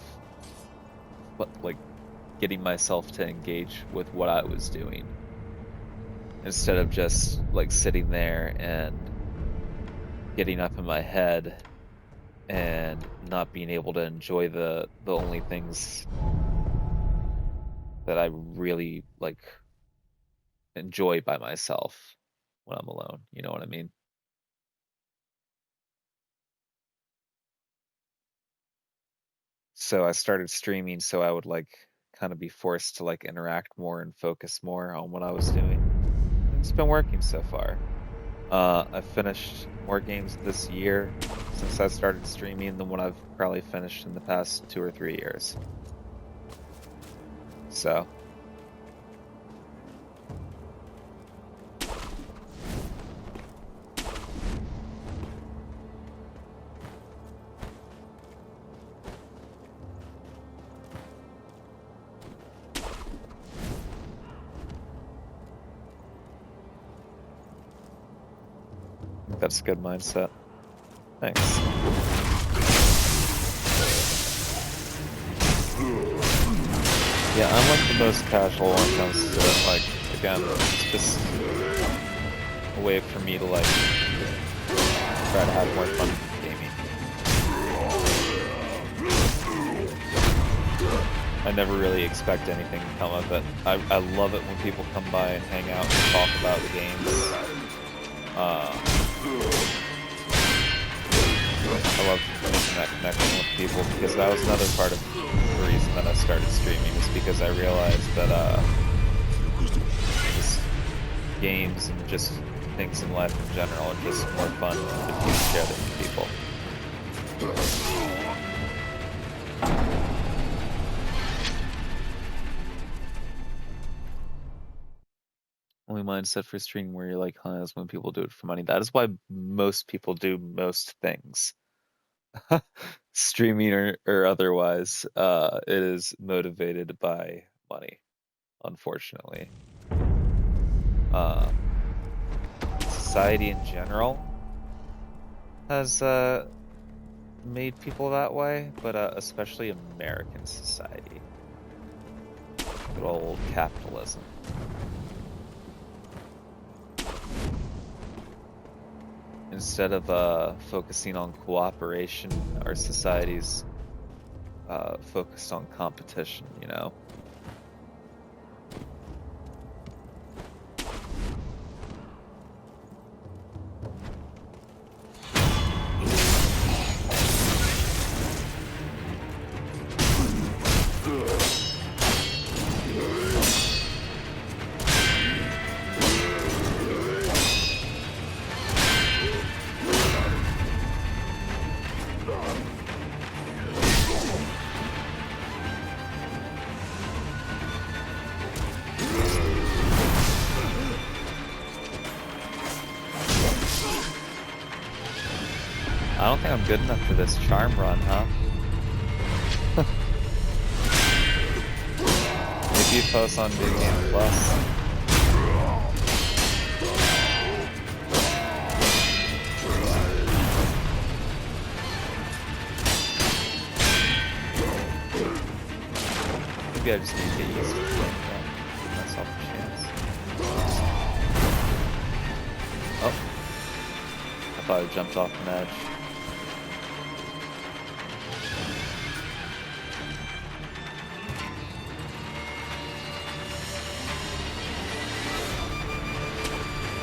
like, getting myself to engage with what I was doing, instead of just, like, sitting there and getting up in my head and not being able to enjoy the only things that I really, like, enjoy by myself when I'm alone. You know what I mean? So I started streaming so I would, like, kind of be forced to, like, interact more and focus more on what I was doing. It's been working so far. I've finished more games this year since I started streaming than what I've probably finished in the past 2 or 3 years. So I think that's a good mindset. Thanks. Yeah, I'm, like, the most casual when it comes to it. Like, again, it's just a way for me to, like, try to have more fun gaming. I never really expect anything to come of it. I love it when people come by and hang out and talk about the games. I love making that connection with people, because that was another part of the reason that I started streaming, is because I realized that just games and just things in life in general are just more fun if you share them with people. Only mindset for streaming where you're like, huh, is when people do it for money. That is why most people do most things. Streaming or otherwise, it is motivated by money, unfortunately. Society in general has made people that way, but especially American society. Good old capitalism. Instead of focusing on cooperation, our society's focused on competition, you know? I don't think I'm good enough for this charm run, huh? Maybe you post on Big Game Plus. Maybe I just need to get used to it. Give myself a chance. Oh. I thought I jumped off an edge.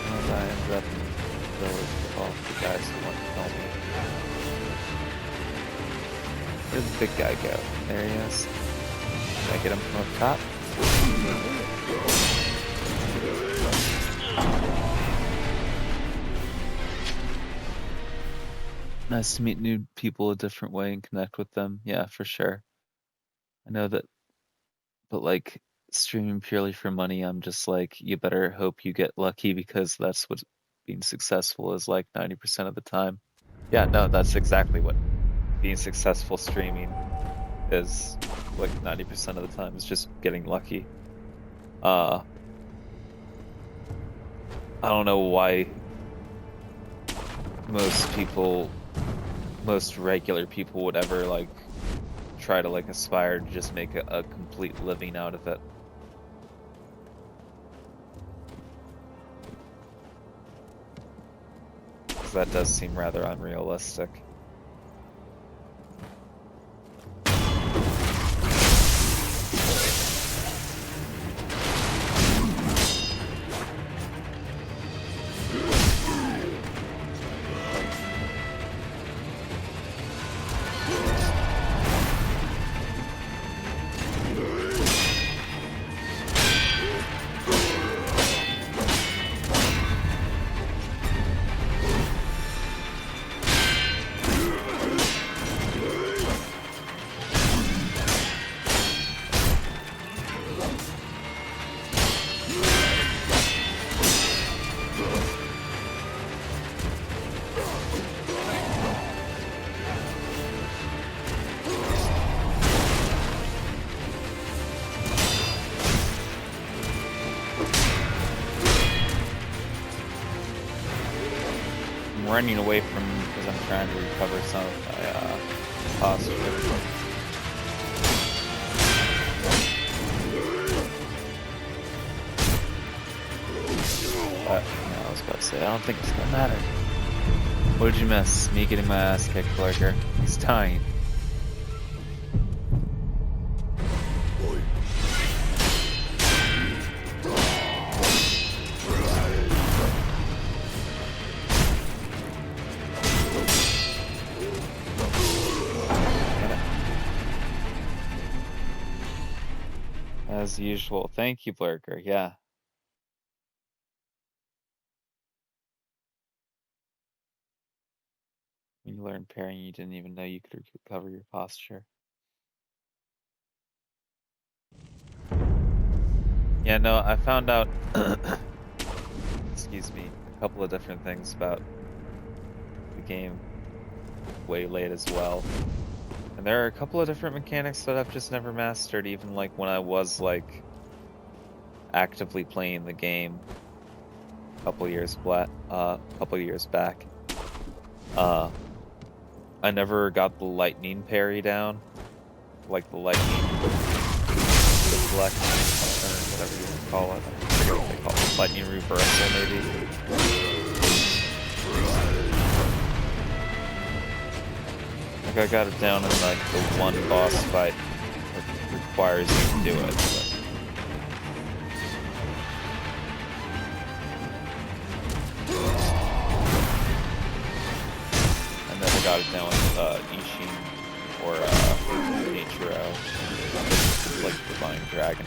And I ended up in the village with all the guys who want to kill me. Where did the big guy go? There he is. Did I get him from up top? Nice to meet new people a different way and connect with them. Yeah, for sure. I know that, but like streaming purely for money, I'm just like, you better hope you get lucky, because that's what being successful is like 90% of the time. Yeah, no, that's exactly what being successful streaming is like 90% of the time, is just getting lucky. I don't know why most regular people would ever like try to like aspire to just make a complete living out of it. Because that does seem rather unrealistic. Running away from because I'm trying to recover some of my posture. But I was about to say, I don't think it's gonna matter. What did you miss? Me getting my ass kicked, Lurker. He's dying. As usual. Thank you, Blurker. Yeah. When you learned parrying, you didn't even know you could recover your posture. Yeah, no, I found out, excuse me, a couple of different things about the game way late as well. And there are a couple of different mechanics that I've just never mastered, even like when I was like actively playing the game a couple years back. I never got the lightning parry down, like the lightning deflect, or whatever you want to call it. I forget what they call it. Lightning reversal, maybe. Like I got it down in like the one boss fight that requires you to do it. But... I never got it down with Ishin or Nichiro, like Divine Dragon.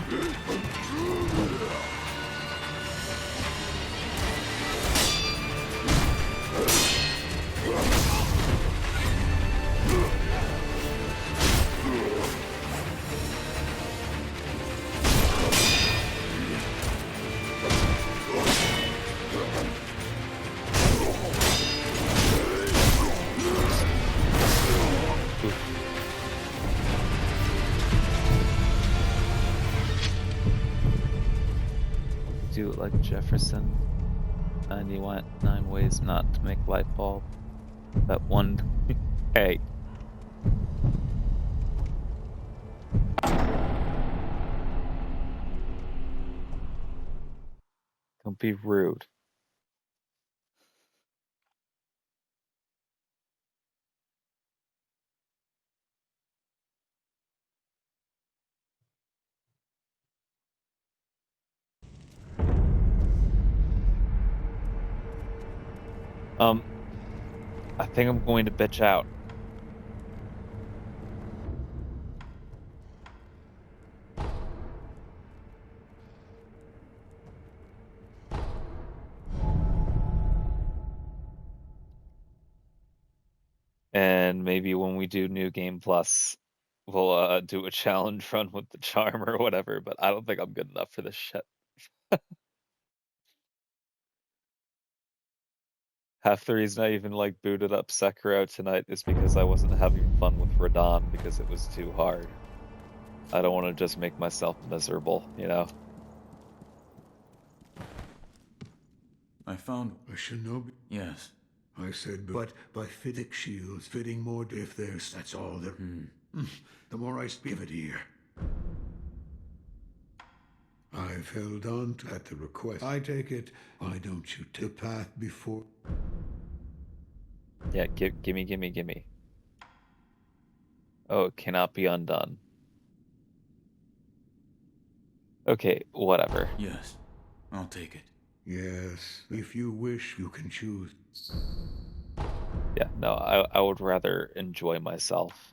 Do it like Jefferson. 99 ways not to make light bulb. That one. Hey. Don't be rude. I think I'm going to bitch out. And maybe when we do New Game Plus, we'll do a challenge run with the charm or whatever, but I don't think I'm good enough for this shit. Half the reason I even like booted up Sekiro tonight is because I wasn't having fun with Radon because it was too hard. I don't want to just make myself miserable, you know? I found a shinobi. Yes. I said, but by fitting shields, fitting more if there's, that's all there. The more I give it here. I've held on to at the request. I take it, why don't you take the path before? Yeah, gimme. Oh, it cannot be undone. Okay, whatever. Yes, I'll take it. Yes, if you wish, you can choose. Yeah, no, I would rather enjoy myself.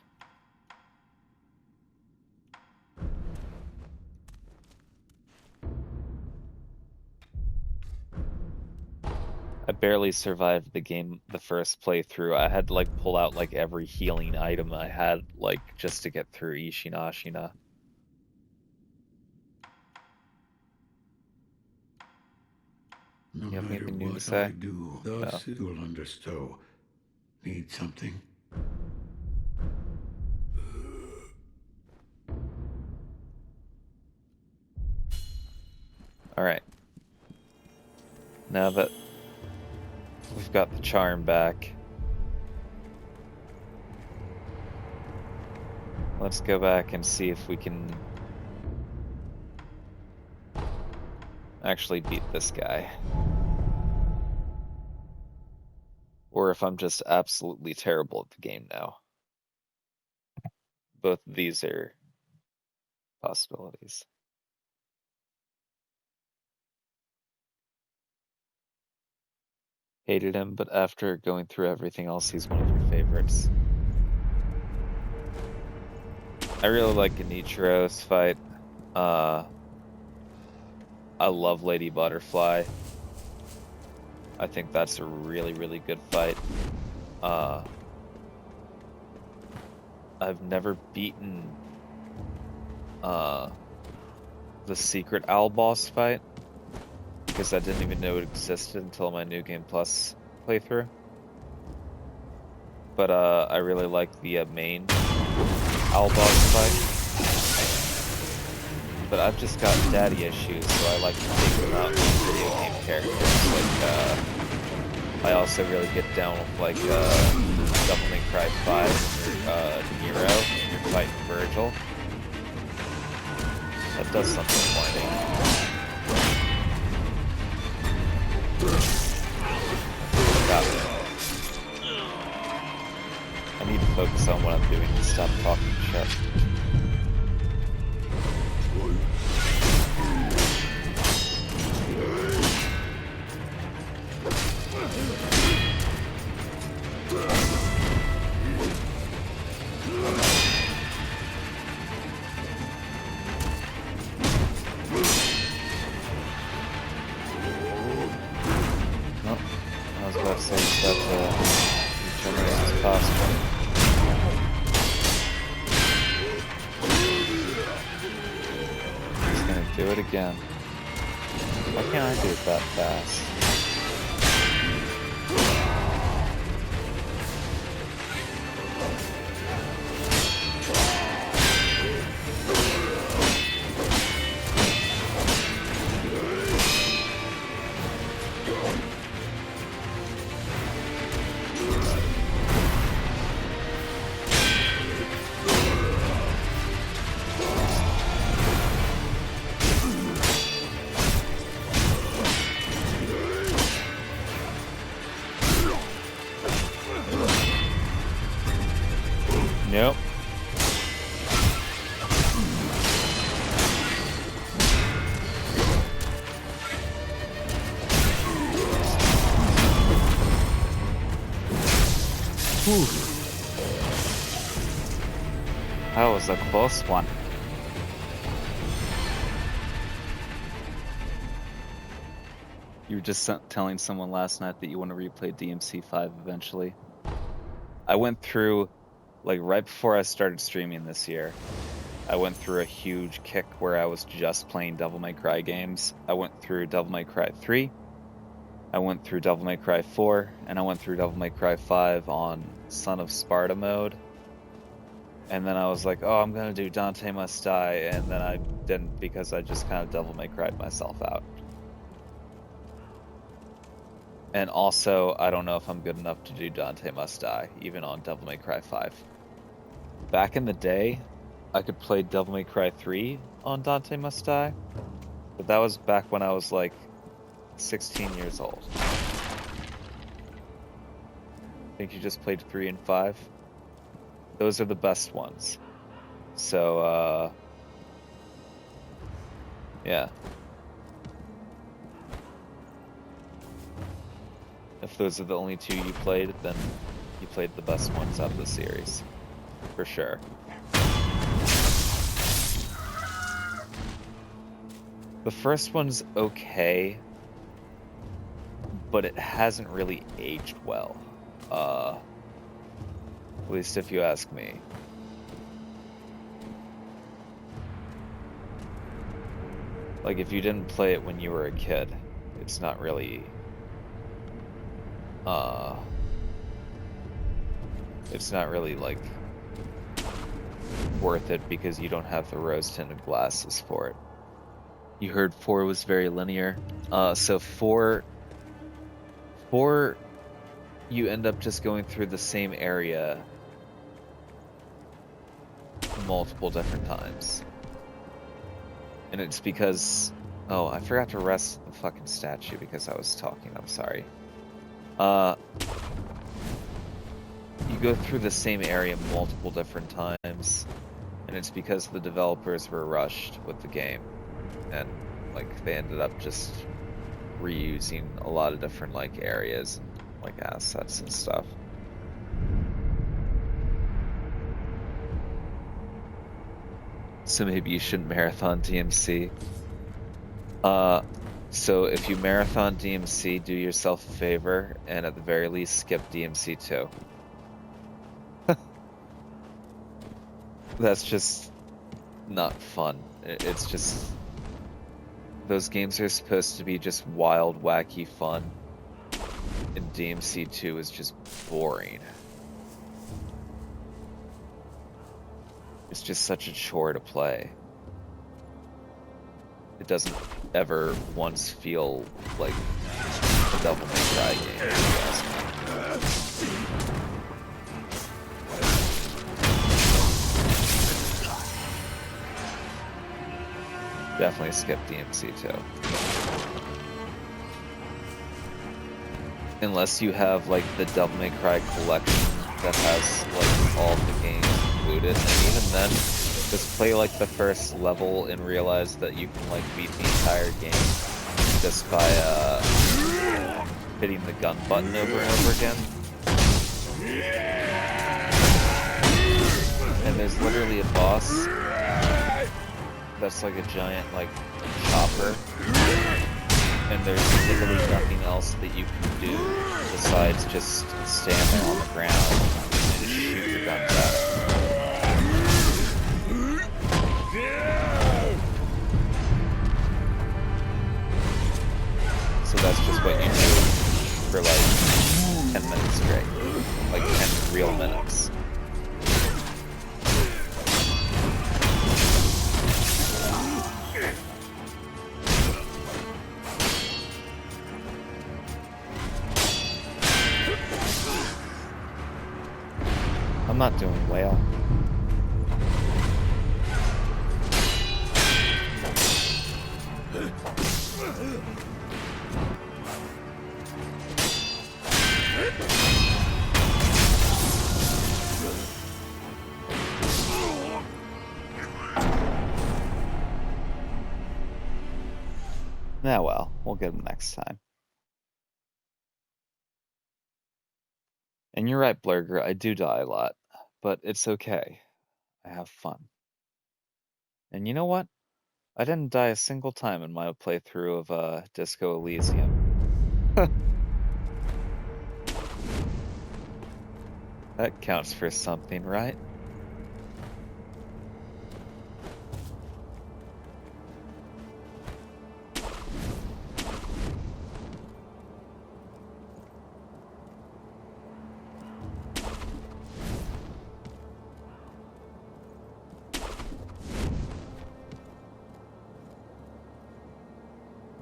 I barely survived the game the first playthrough. I had to like pull out like every healing item I had like just to get through Ishin Ashina. No You have matter anything new to what say? I do, thus it will understand. Need something? Alright. Now that we've got the charm back, let's go back and see if we can actually beat this guy. Or if I'm just absolutely terrible at the game now. Both of these are possibilities. Hated him, but after going through everything else, he's one of your favorites. I really like Genichiro's fight. I love Lady Butterfly. I think that's a really, really good fight. I've never beaten the Secret Owl boss fight because I didn't even know it existed until my New Game Plus playthrough. But I really like the main Owl boss fight. But I've just got daddy issues, so I like to take them out with video game characters. Like, I also really get down with like Devil May Cry 5, Nero, and you're fighting Virgil. That does something for me. Got it. I need to focus on what I'm doing and stop talking shit. Again. Why can't I do it that fast? Nope. Whew. That was a close one. You were just telling someone last night that you want to replay DMC 5 eventually. I went through, like right before I started streaming this year, I went through a huge kick where I was just playing Devil May Cry games. I went through Devil May Cry 3, I went through Devil May Cry 4, and I went through Devil May Cry 5 on Son of Sparta mode. And then I was like, oh, I'm gonna do Dante Must Die, and then I didn't because I just kind of Devil May Cried myself out. And also, I don't know if I'm good enough to do Dante Must Die, even on Devil May Cry 5. Back in the day, I could play Devil May Cry 3 on Dante Must Die, but that was back when I was like 16 years old. I think you just played 3 and 5. Those are the best ones. So, yeah. If those are the only 2 you played, then you played the best ones out of the series. For sure. The first one's okay, but it hasn't really aged well. At least if you ask me. Like, if you didn't play it when you were a kid, it's not really... it's not really, like, worth it because you don't have the rose-tinted glasses for it. You heard 4 was very linear. So 4, you end up just going through the same area multiple different times. And it's because... Oh, I forgot to rest the fucking statue because I was talking. I'm sorry. You go through the same area multiple different times, and it's because the developers were rushed with the game, and like they ended up just reusing a lot of different like areas and like assets and stuff. So maybe you shouldn't marathon DMC. So if you marathon DMC, do yourself a favor, and at the very least, skip DMC 2. That's just not fun. It's just... Those games are supposed to be just wild, wacky fun. And DMC 2 is just boring. It's just such a chore to play. It doesn't ever once feel like a Devil May Cry game, if you ask me. Definitely skip DMC 2. Unless you have like the Devil May Cry collection that has like all the games included, and even then, just play like the first level and realize that you can like beat the entire game just by hitting the gun button over and over again. And there's literally a boss that's like a giant like chopper, and there's literally nothing else that you can do besides just stand there on the ground and shoot your guns at it. So that's just what you do for like 10 minutes straight. Like 10 real minutes. I'm not doing well. Nah, well, we'll get them next time. And you're right, Blurger, I do die a lot, but it's okay. I have fun. And you know what? I didn't die a single time in my playthrough of Disco Elysium. That counts for something, right?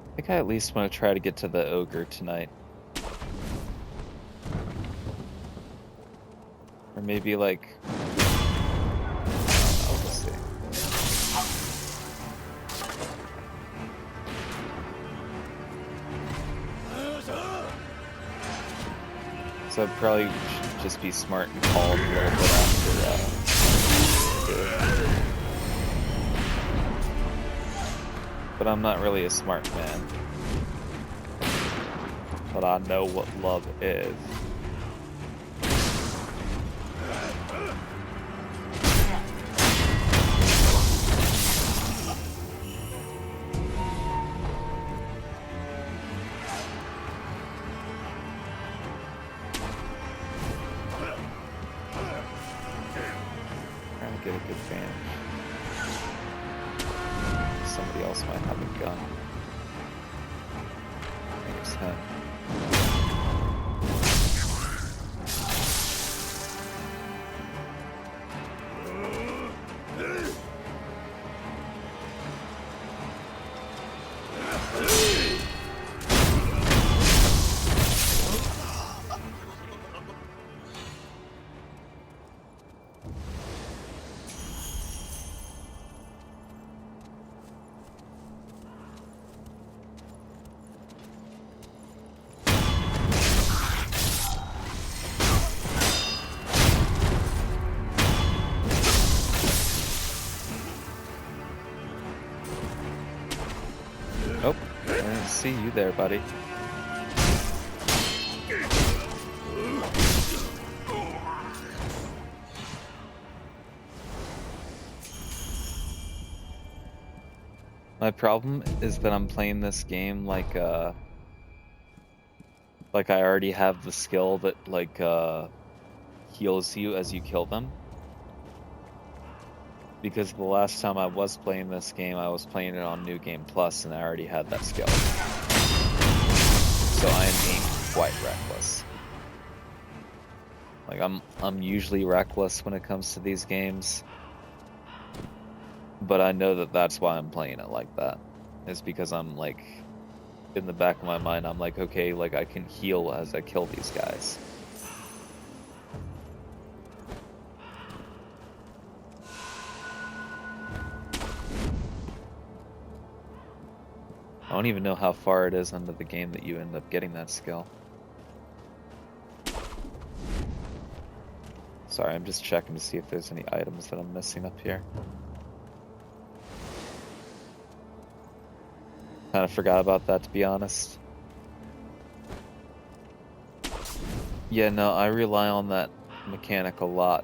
I think I at least want to try to get to the ogre tonight. Or maybe like... I'll just see. So I'd probably should just be smart and call him a little bit after... But I'm not really a smart man. But I know what love is. Trying to get a good vantage. Somebody else might have a gun. I think it's him. Nope, I didn't see you there, buddy. My problem is that I'm playing this game like I already have the skill that heals you as you kill them. Because the last time I was playing this game, I was playing it on New Game Plus, and I already had that skill. So I am being quite reckless. Like I'm usually reckless when it comes to these games, but I know that that's why I'm playing it like that. It's because I'm like, in the back of my mind, I'm like, okay, like I can heal as I kill these guys. I don't even know how far it is into the game that you end up getting that skill. Sorry, I'm just checking to see if there's any items that I'm missing up here. Kind of forgot about that, to be honest. Yeah, no, I rely on that mechanic a lot,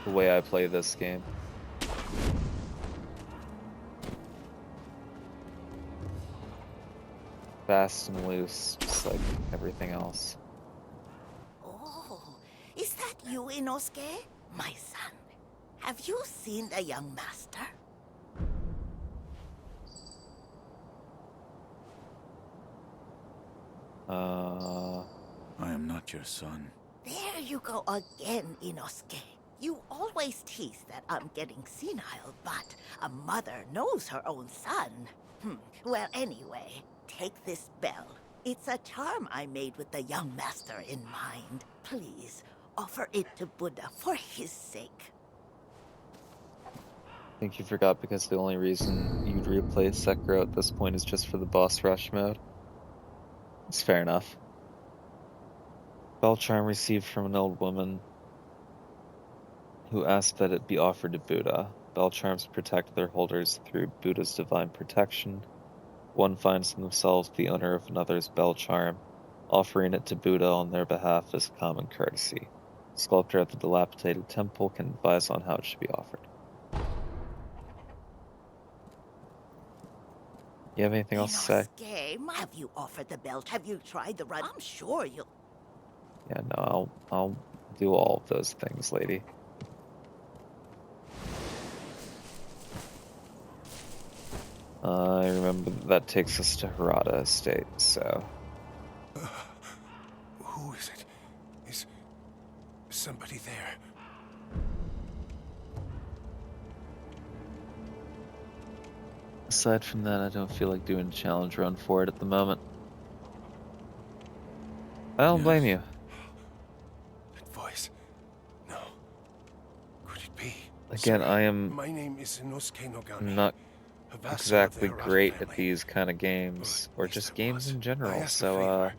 the way I play this game. Fast and loose, just like everything else. Oh, is that you, Inosuke? My son, have you seen the young master? I am not your son. There you go again, Inosuke. You always tease that I'm getting senile, but a mother knows her own son. Well, anyway, take this bell. It's a charm I made with the young master in mind. Please, offer it to Buddha for his sake. I think you forgot because the only reason you'd replay Sekiro at this point is just for the boss rush mode. It's fair enough. Bell charm received from an old woman who asked that it be offered to Buddha. Bell charms protect their holders through Buddha's divine protection. One finds themselves the owner of another's bell charm. Offering it to Buddha on their behalf is common courtesy. The sculptor at the dilapidated temple can advise on how it should be offered. You have anything else to say? Inosuke, have you offered the bell? Have you tried the run? I'm sure you'll... Yeah, no, I'll do all of those things, lady. I remember that takes us to Harada Estate, so... Who is it? Is somebody there? Aside from that, I don't feel like doing a challenge run for it at the moment. I don't blame you. That voice. No. Could it be? Again, I am My name is Inosuke Nogami. not A vassal of exactly the Harada great at family. these kind of games, or At least just I games was. in I general, asked a so favor.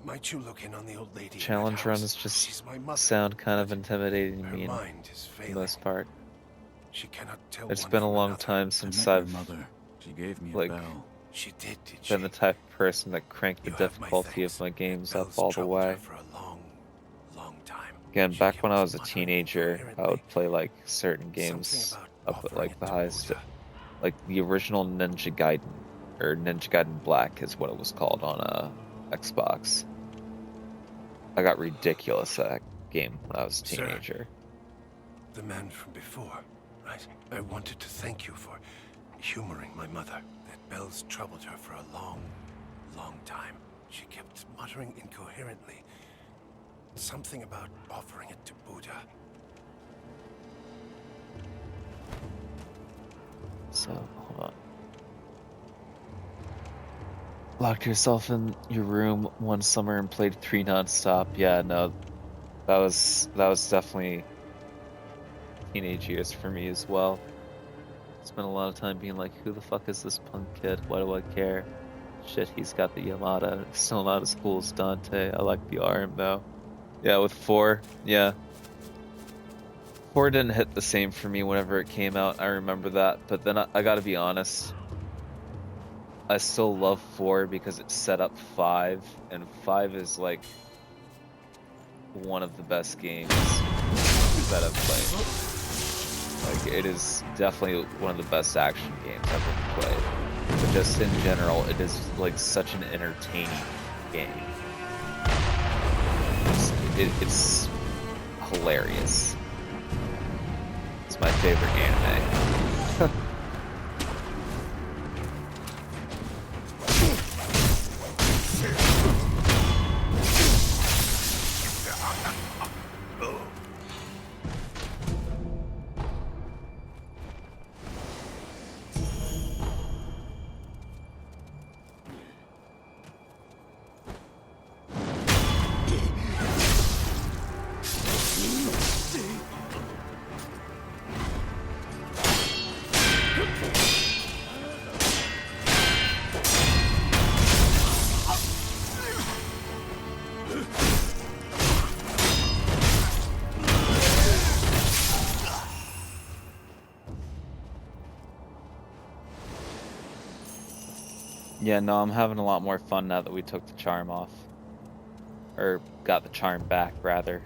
Might you look in on the old lady in challenge that house? runs just She's my mother, sound kind of but intimidating to her me mind is for the failing. most part. She cannot tell It's one been a from long another. time since I met I've your mother. She gave me a like bell. She did she? been the type of person that cranked the You have my difficulty of thanks. my games Bells up all the troubled way. her for a long, long time. Again, She back kept when I was a muttering teenager, I incoherently. would play like certain Something games about up at offering like it the to highest, Buddha. like the original Ninja Gaiden, or Ninja Gaiden Black is what it was called on Xbox. I got ridiculous at that game when I was a Sir. teenager. The man from before, right? I wanted to thank you for humoring my mother. That bells troubled her for a long, long time. She kept muttering incoherently. Something about offering it to Buddha. So, hold on. Locked yourself in your room one summer and played 3 nonstop. Yeah, no, that was definitely teenage years for me as well. Spent a lot of time being like, who the fuck is this punk kid? Why do I care? Shit, he's got the Yamada. It's still not as cool as Dante. I like the arm though. Yeah, with 4, yeah. 4 didn't hit the same for me whenever it came out. I remember that, but then I gotta be honest. I still love 4 because it set up 5, and 5 is like one of the best games that I've played. Like, it is definitely one of the best action games I've ever played. But just in general, it is like such an entertaining game. It's hilarious. It's my favorite anime. Yeah, no, I'm having a lot more fun now that we took the charm off. Or got the charm back, rather.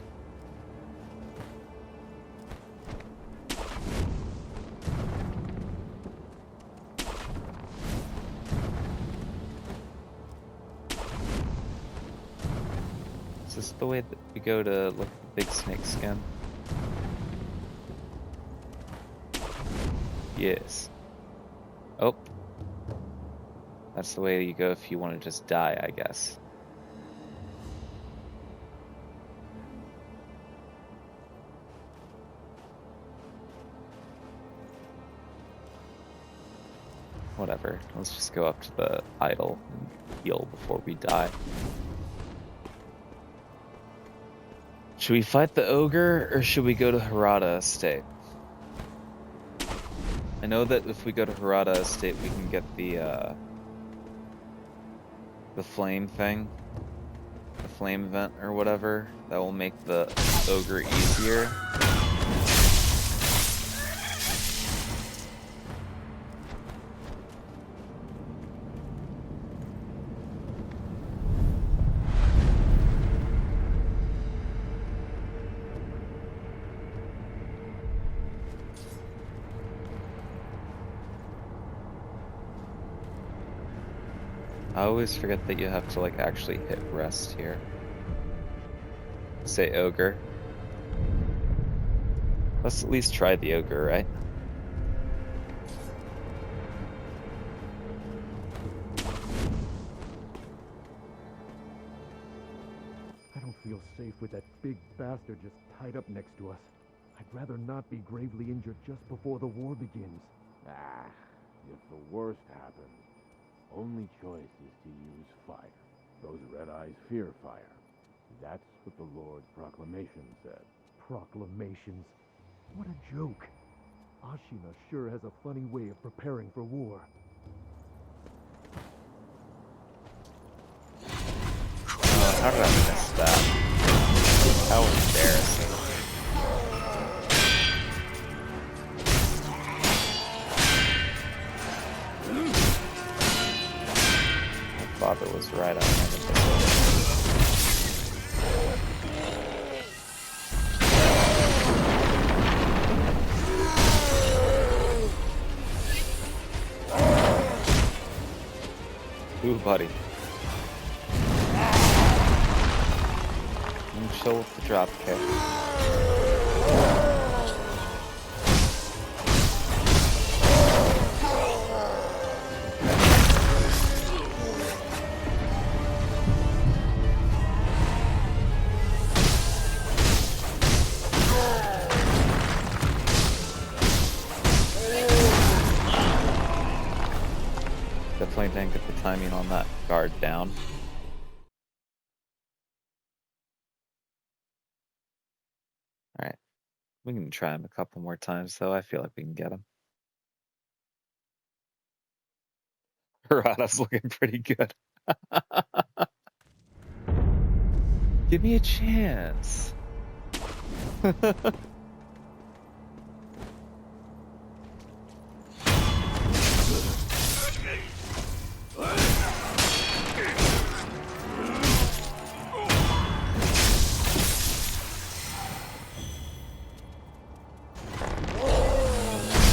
Is this the way that we go to look at the big snake skin? Yes. Oh. That's the way you go if you want to just die, I guess. Whatever. Let's just go up to the idol and heal before we die. Should we fight the ogre, or should we go to Harada Estate? I know that if we go to Harada Estate, we can get the flame thing. The flame event or whatever. That will make the ogre easier. I always forget that you have to like actually hit rest here. Say ogre. Let's at least try the ogre, right? I don't feel safe with that big bastard just tied up next to us. I'd rather not be gravely injured just before the war begins. Ah, if the worst happens, only choice is to use fire. Those red eyes fear fire. That's what the Lord's proclamation said. Proclamations? What a joke. Ashina sure has a funny way of preparing for war. How did I miss that? How embarrassing. My father was right on that. Ooh, buddy. And chill with the drop kick. Definitely didn't get the timing on that guard down. Alright. We can try him a couple more times, though. I feel like we can get him. Harada's looking pretty good. Give me a chance.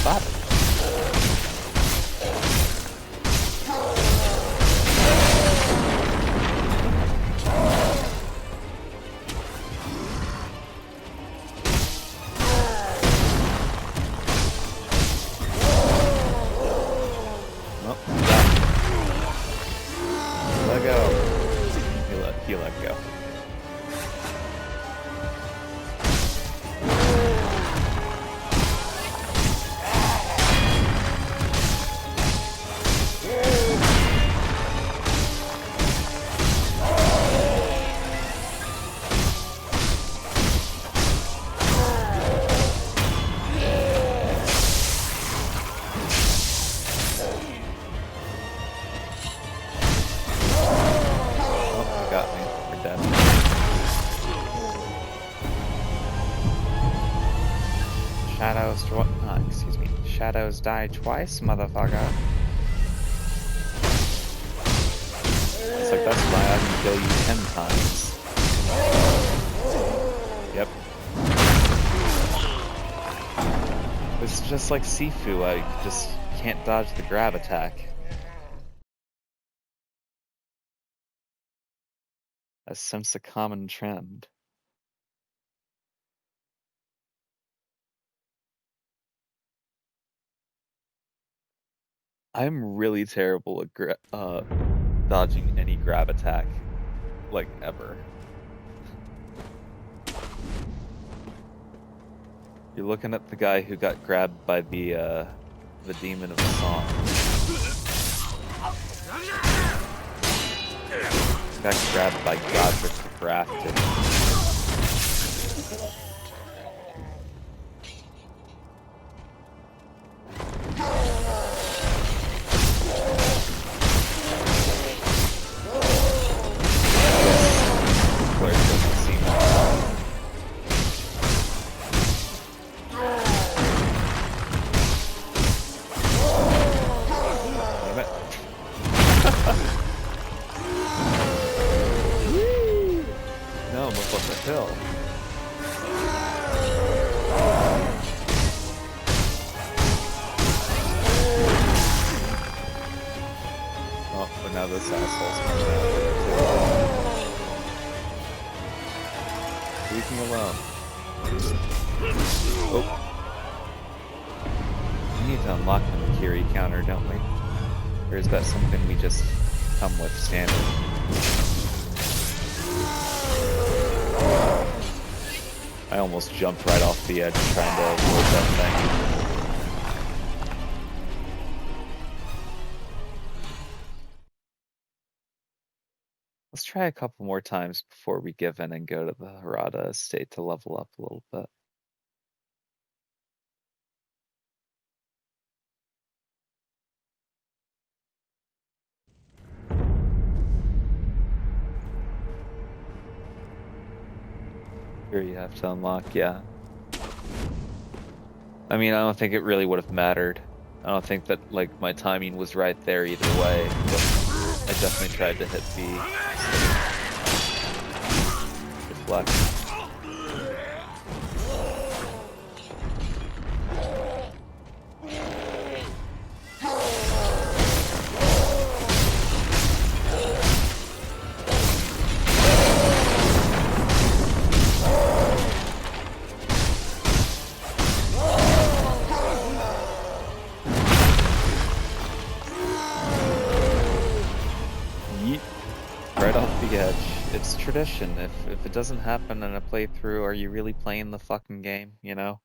spotted. Let go. He let go. Shadows die twice, motherfucker. It's like, that's why I can kill you 10 times. Yep. It's just like Sifu, I just can't dodge the grab attack. I sense a common trend. I'm really terrible at dodging any grab attack, like, ever. You're looking at the guy who got grabbed by the demon of song. Got grabbed by Godric the Grafted. I almost jumped right off the edge trying to avoid that thing. Let's try a couple more times before we give in and go to the Harada estate to level up a little bit. Here you have to unlock, yeah. I mean, I don't think it really would have mattered. I don't think that, like, my timing was right there either way, but I definitely tried to hit B. Deflect. Tradition. If it doesn't happen in a playthrough, are you really playing the fucking game, you know?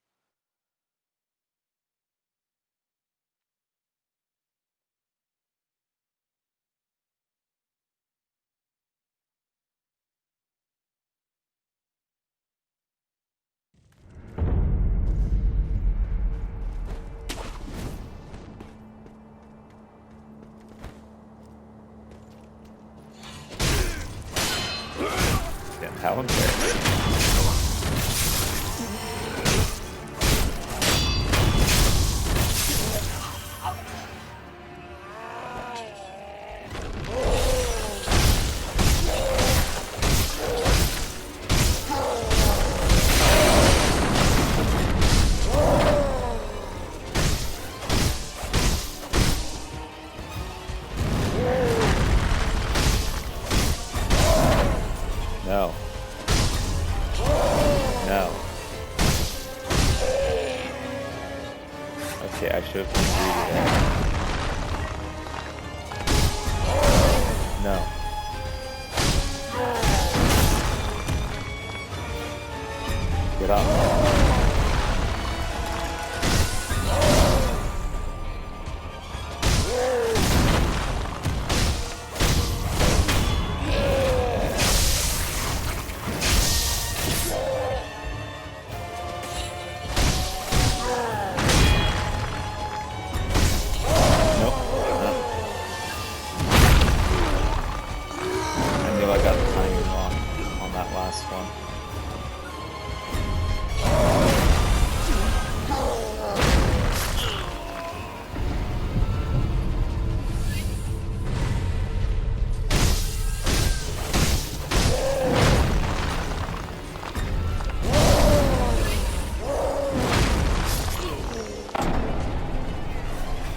How embarrassing. Okay, I should have been greedy there. No. Get up.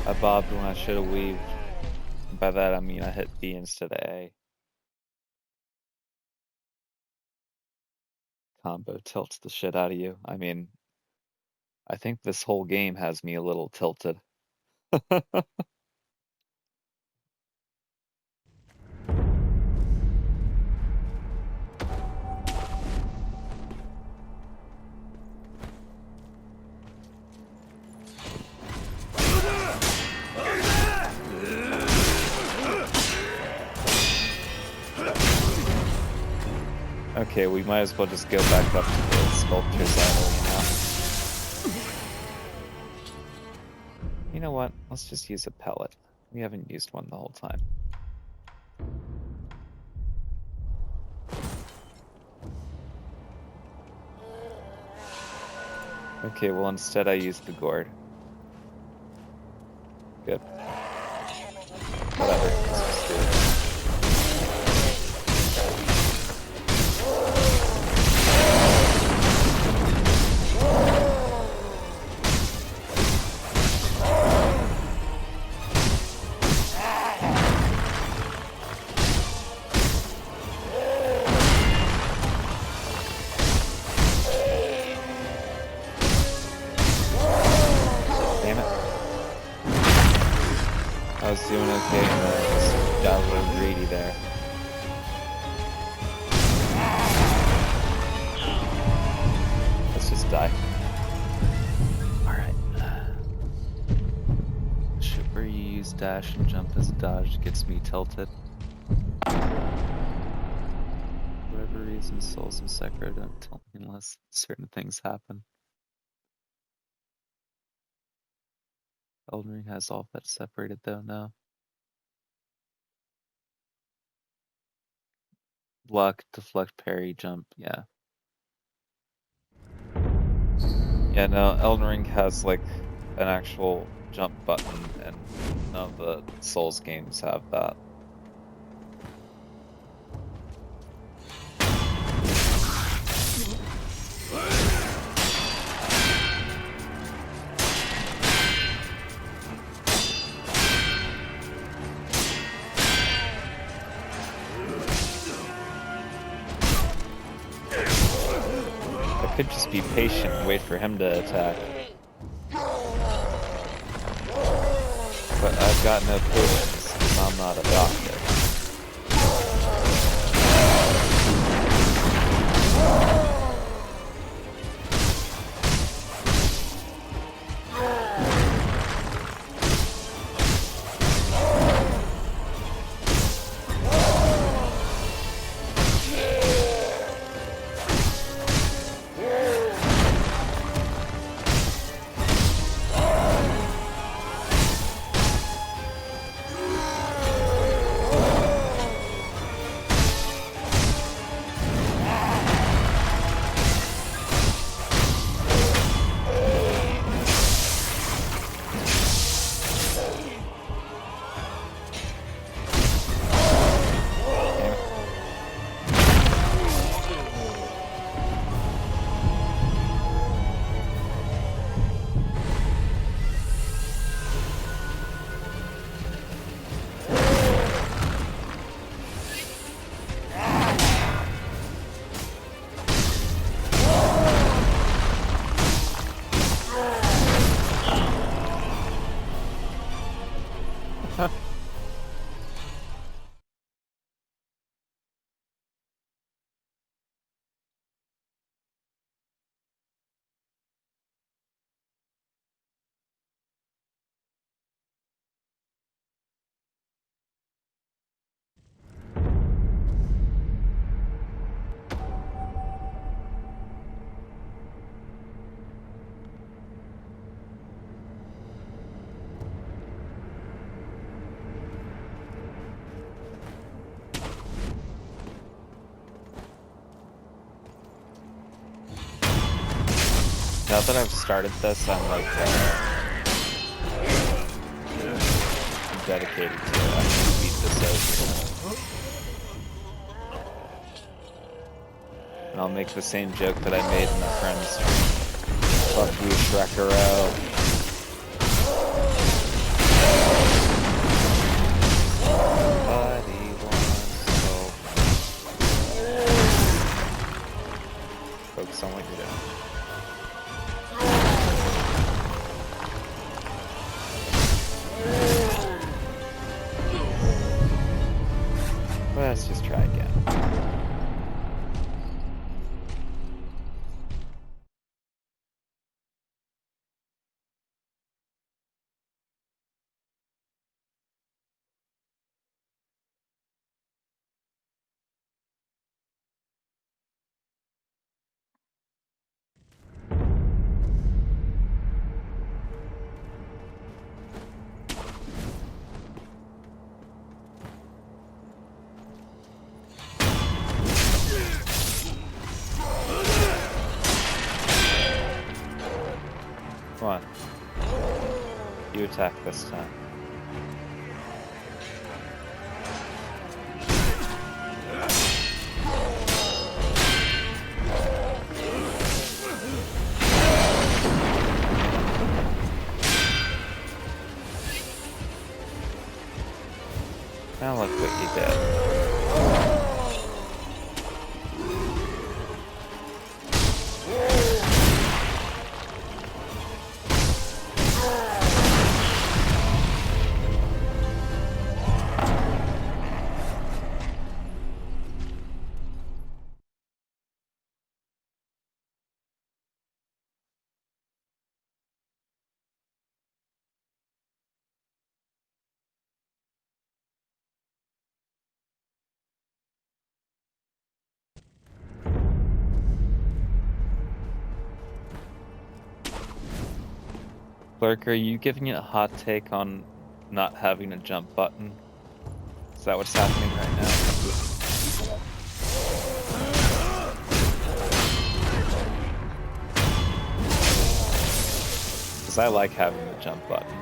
I bobbed when I should have weaved. By that I mean I hit B instead of A. Combo tilts the shit out of you. I mean, I think this whole game has me a little tilted. Okay, we might as well just go back up to the sculptures idol, you know? You know what? Let's just use a pellet. We haven't used one the whole time. Okay, well instead I used the gourd. Good. Whatever, let's just do it. I was doing okay, and then I just got a little greedy there. Let's just die. Alright. Where you use dash and jump as a dodge gets me tilted. For whatever reason, souls in Sekiro don't tilt me unless certain things happen. Elden Ring has all that separated though now. Block, deflect, parry, jump, yeah. Yeah, no, Elden Ring has like an actual jump button and none of the Souls games have that. I could just be patient and wait for him to attack. But I've got no patience because I'm not a doctor. Now that I've started this, I'm like I'm dedicated to it. I can beat this out. And I'll make the same joke that I made in the Friends. Fuck you, Shrekker out. Somebody wants to focus on what you're doing. Let's just try again. Come on. You attack this time. Now look what you did. Clerk, are you giving it a hot take on not having a jump button? Is that what's happening right now? Because I like having the jump button.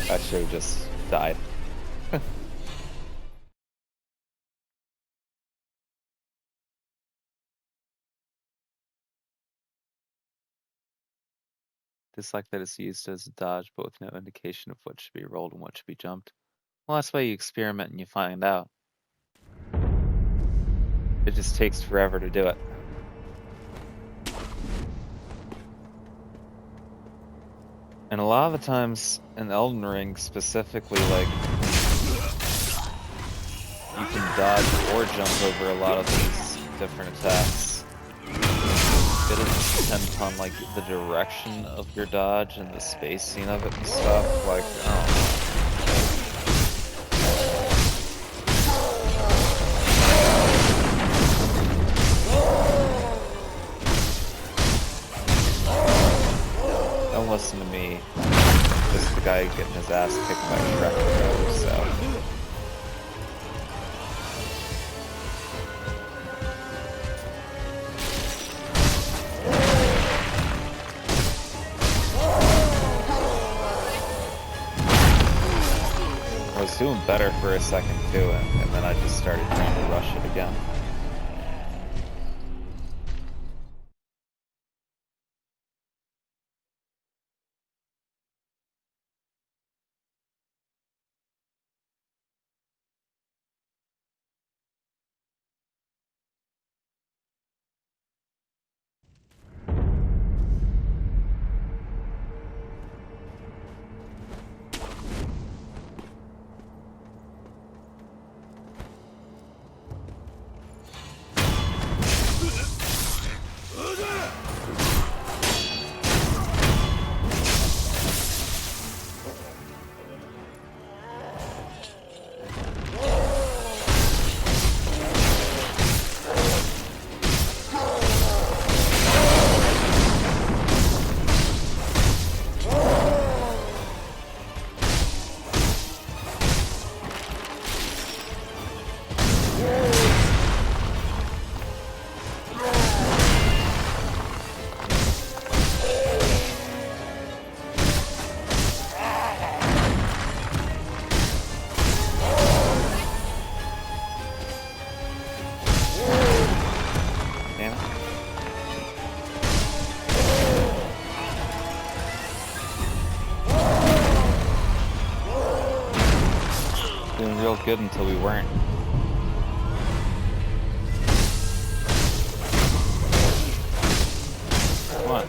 I should have just died. Dislike that it's used as a dodge, but with no indication of what should be rolled and what should be jumped. Well, that's why you experiment and you find out. It just takes forever to do it. And a lot of the times in Elden Ring specifically, like, you can dodge or jump over a lot of these different attacks. It just depends on like the direction of your dodge and the spacing of it and stuff. Like, I don't know. guy getting his ass kicked by Shrek, so. I was doing better for a second too, and then I just started trying to rush it again. Doing real good until we weren't. Come on.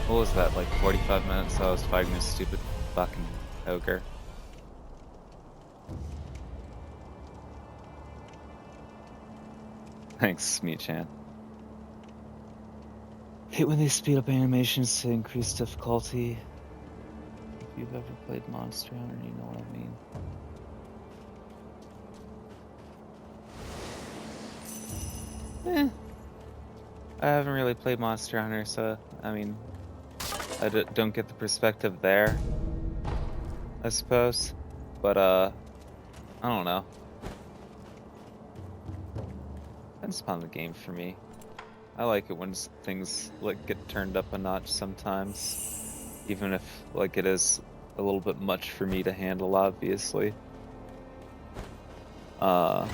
What was that, like 45 minutes I was fighting this stupid fucking ogre? Thanks, Meat-chan. Hate when they speed up animations to increase difficulty. If you've ever played Monster Hunter, you know what I mean. I haven't really played Monster Hunter, so, I mean, I don't get the perspective there, I suppose. But, I don't know. Depends upon the game for me. I like it when things, like, get turned up a notch sometimes. Even if, like, it is a little bit much for me to handle, obviously. Like,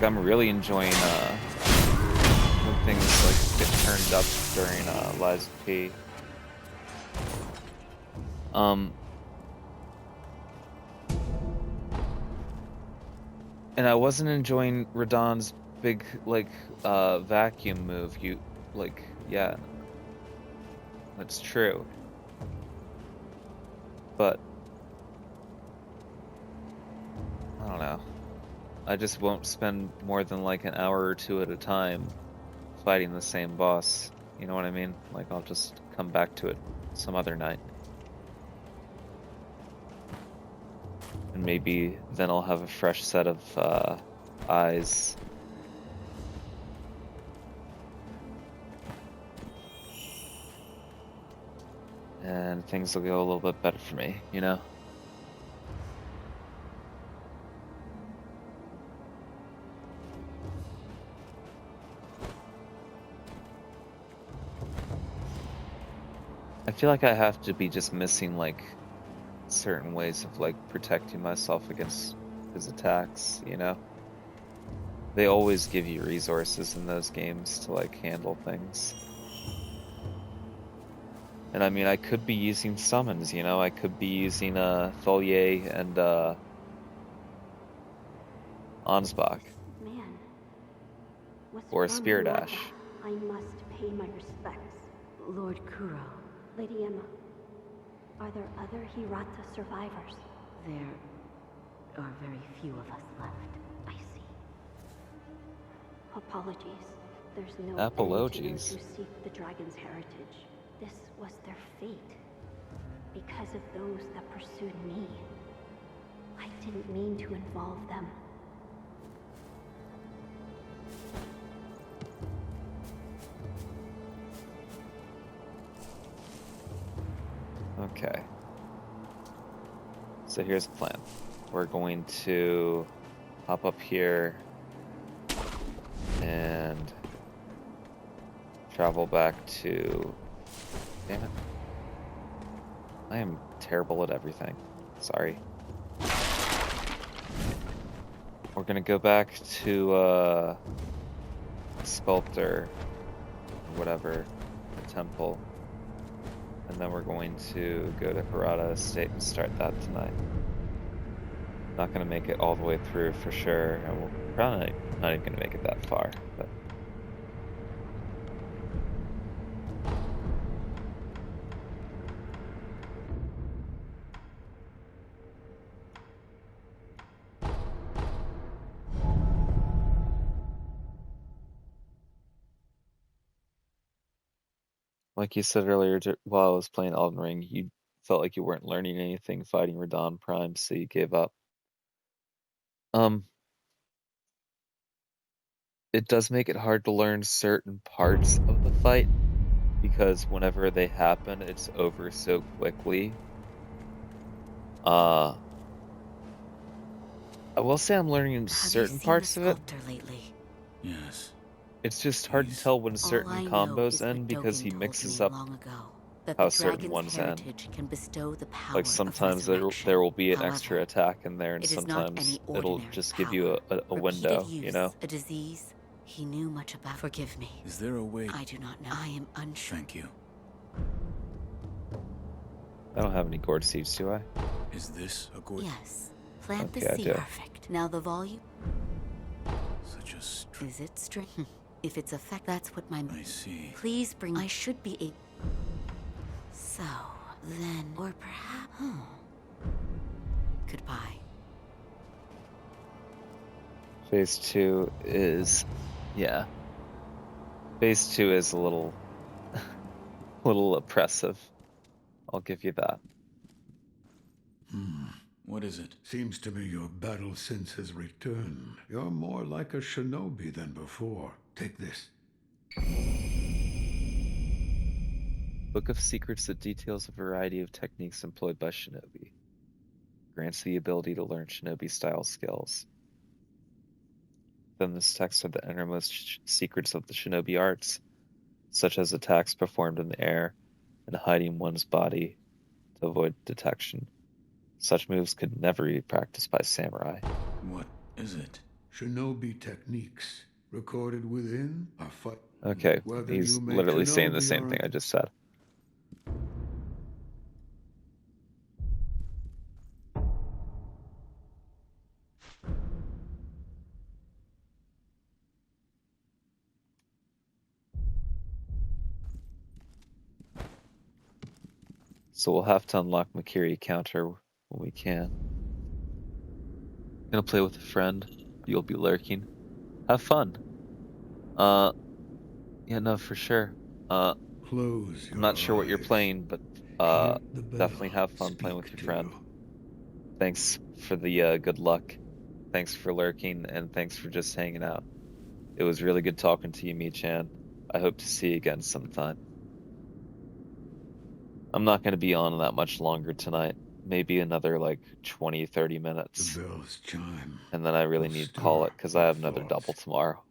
I'm really enjoying, when things, like, get turned up during, Lies of P. And I wasn't enjoying Radahn's big, like, vacuum move. Yeah. That's true. But I don't know. I just won't spend more than like an hour or two at a time fighting the same boss. You know what I mean? Like, I'll just come back to it some other night. And maybe then I'll have a fresh set of eyes. and things will go a little bit better for me, you know? I feel like I have to be just missing, like, certain ways of, like, protecting myself against his attacks, you know? They always give you resources in those games to, like, handle things. And I mean, I could be using summons, you know? I could be using Tholier and Ansbach. Man, what's Or a from Spear Hirata? Dash. I must pay my respects. Lord Kuro, Lady Emma, are there other Hirata survivors? there are very few of us left. I see. Apologies. There's no Apologies. end to those who seek the dragon's heritage. This was their fate. Because of those that pursued me. I didn't mean to involve them. Okay. So here's the plan. We're going to hop up here and travel back to... Damn it. I am terrible at everything. Sorry. We're gonna go back to Sculptor, or whatever, the temple. And then we're going to go to Hirata Estate and start that tonight. Not gonna make it all the way through for sure, and we're probably not even gonna make it that far, but... Like you said earlier, while I was playing Elden Ring, you felt like you weren't learning anything fighting Radahn Prime, so you gave up. It does make it hard to learn certain parts of the fight, because whenever they happen, it's over so quickly. I will say I'm learning certain parts of it. Lately? Yes. It's just hard to tell when certain combos end because he mixes up how certain ones end. Like sometimes there will be an extra attack in there, and sometimes it'll just give you a window, you know? A disease he knew much about. Forgive me. Is there a way? I do not know. I am unsure. Thank you. I don't have any gourd seeds, do I? Is this a gourd? Yes. Plant Okay, the I seed. do. Perfect. Now the volume. Such a Is it straight? If it's effect, that's what my... I see. Please bring... I should be a... So, then... Or perhaps... Goodbye. Phase 2 is... yeah. Phase 2 is a little... little oppressive. I'll give you that. What is it? Seems to me your battle sense has returned. You're more like a shinobi than before. Take this. Book of Secrets that details a variety of techniques employed by shinobi. Grants the ability to learn shinobi-style skills. Within this text are the innermost secrets of the shinobi arts, such as attacks performed in the air and hiding one's body to avoid detection. Such moves could never be practiced by samurai. What is it? Shinobi techniques recorded within are fight. Okay, Whether he's you make literally saying the shinobi same or- thing I just said. So we'll have to unlock Makiri counter when we can. Gonna play with a friend. You'll be lurking. Have fun. Yeah, no, for sure. Close I'm not sure what you're eyes. playing, but Hear the bell definitely have fun playing with your speak to friend. you. Thanks for the good luck. Thanks for lurking, and thanks for just hanging out. It was really good talking to you, Mi-chan. I hope to see you again sometime. I'm not going to be on that much longer tonight. Maybe another like 20, 30 minutes. The bell's chime. And then I really will need to stir call it because I your have another thoughts double tomorrow.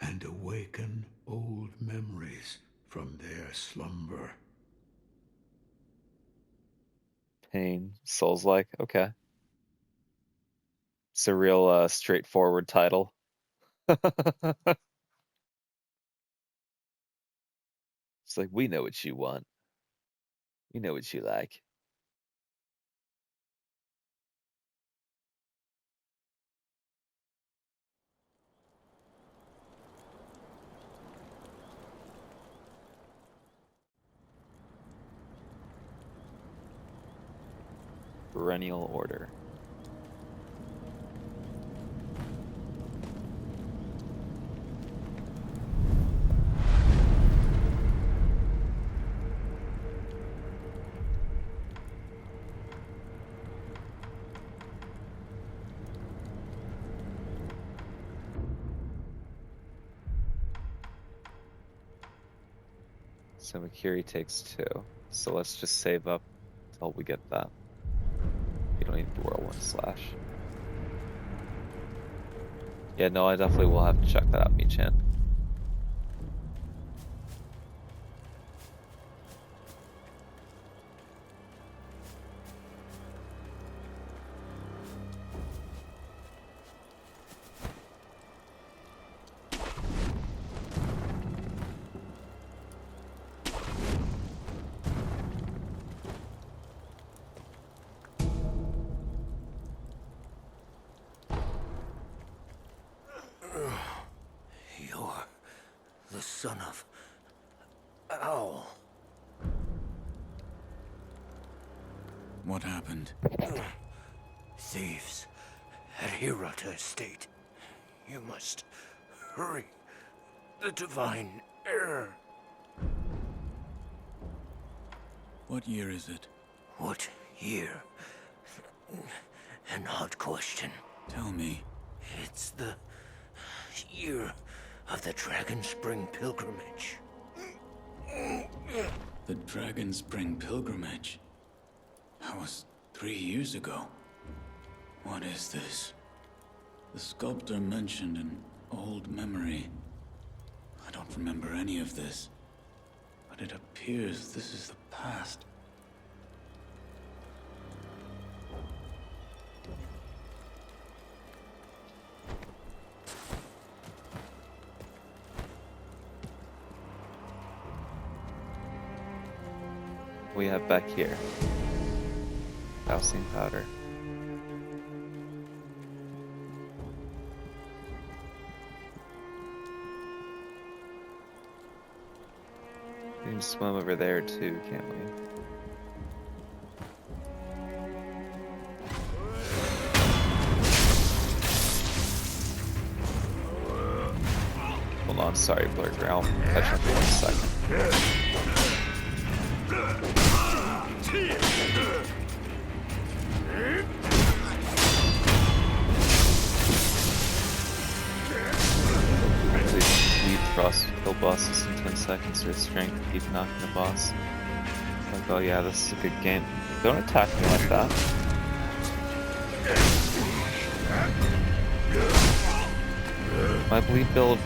and awaken old memories from their slumber. Pain, Souls-like, okay. It's a real straightforward title. It's like, we know what you want. We know what you like. Perennial order. So Makiri takes 2. So let's just save up until we get that. You don't need the whirlwind slash. Yeah, no, I definitely will have to check that out, Michan. You're the son of Owl. What happened? Thieves at Hirata Estate. You must hurry. The divine heir. What year is it? What year? An odd question. Tell me. It's the year of the Dragon Spring pilgrimage. The Dragon Spring pilgrimage? That was 3 years ago. What is this? The sculptor mentioned an old memory. I don't remember any of this. But it appears this is the past. We have back here. Calcium powder. We can swim over there too, can't we? Hold on, sorry, Blurger. I'll catch up in 1 second. Frost kill bosses in 10 seconds or strength, keep knocking the boss. Like, oh yeah, this is a good game. Don't attack me like that. My bleed build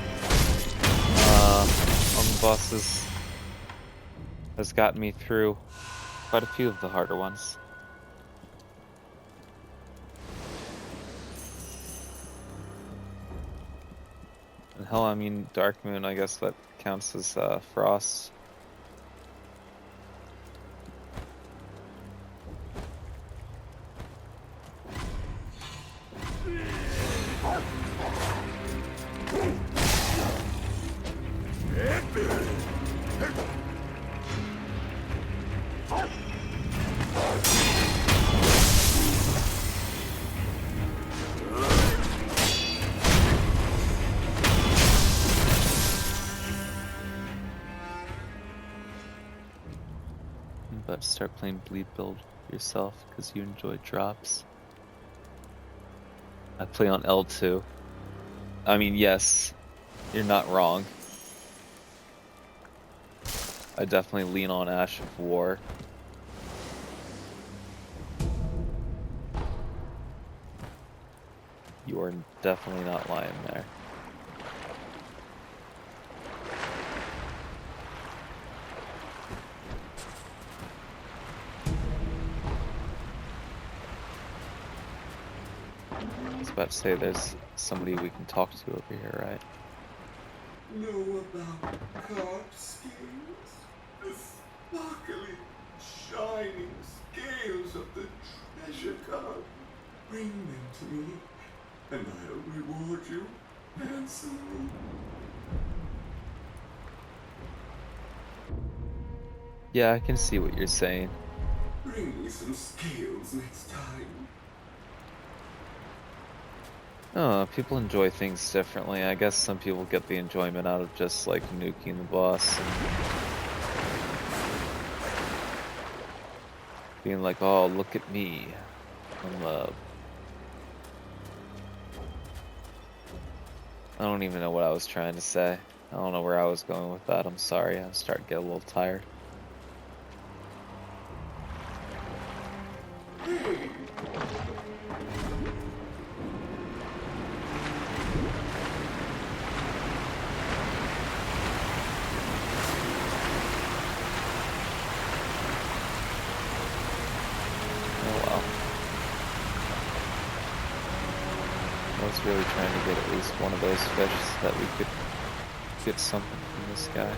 on the bosses has gotten me through quite a few of the harder ones. And hell, I mean, Dark Moon, I guess that counts as Frost. But start playing bleed build yourself because you enjoy drops. I play on L2. I mean, yes, you're not wrong. I definitely lean on Ash of War. You are definitely not lying there. I was about to say there's somebody we can talk to over here, right? Know about carp scales? The sparkling, shining scales of the treasure carp. Bring them to me, and I'll reward you handsomely. Yeah, I can see what you're saying. Bring me some scales next time. Oh, people enjoy things differently. I guess some people get the enjoyment out of just like nuking the boss and being like, oh, look at me. I don't even know what I was trying to say. I don't know where I was going with that. I'm sorry. I'm starting to get a little tired. I was really trying to get at least one of those fish so that we could get something from this guy.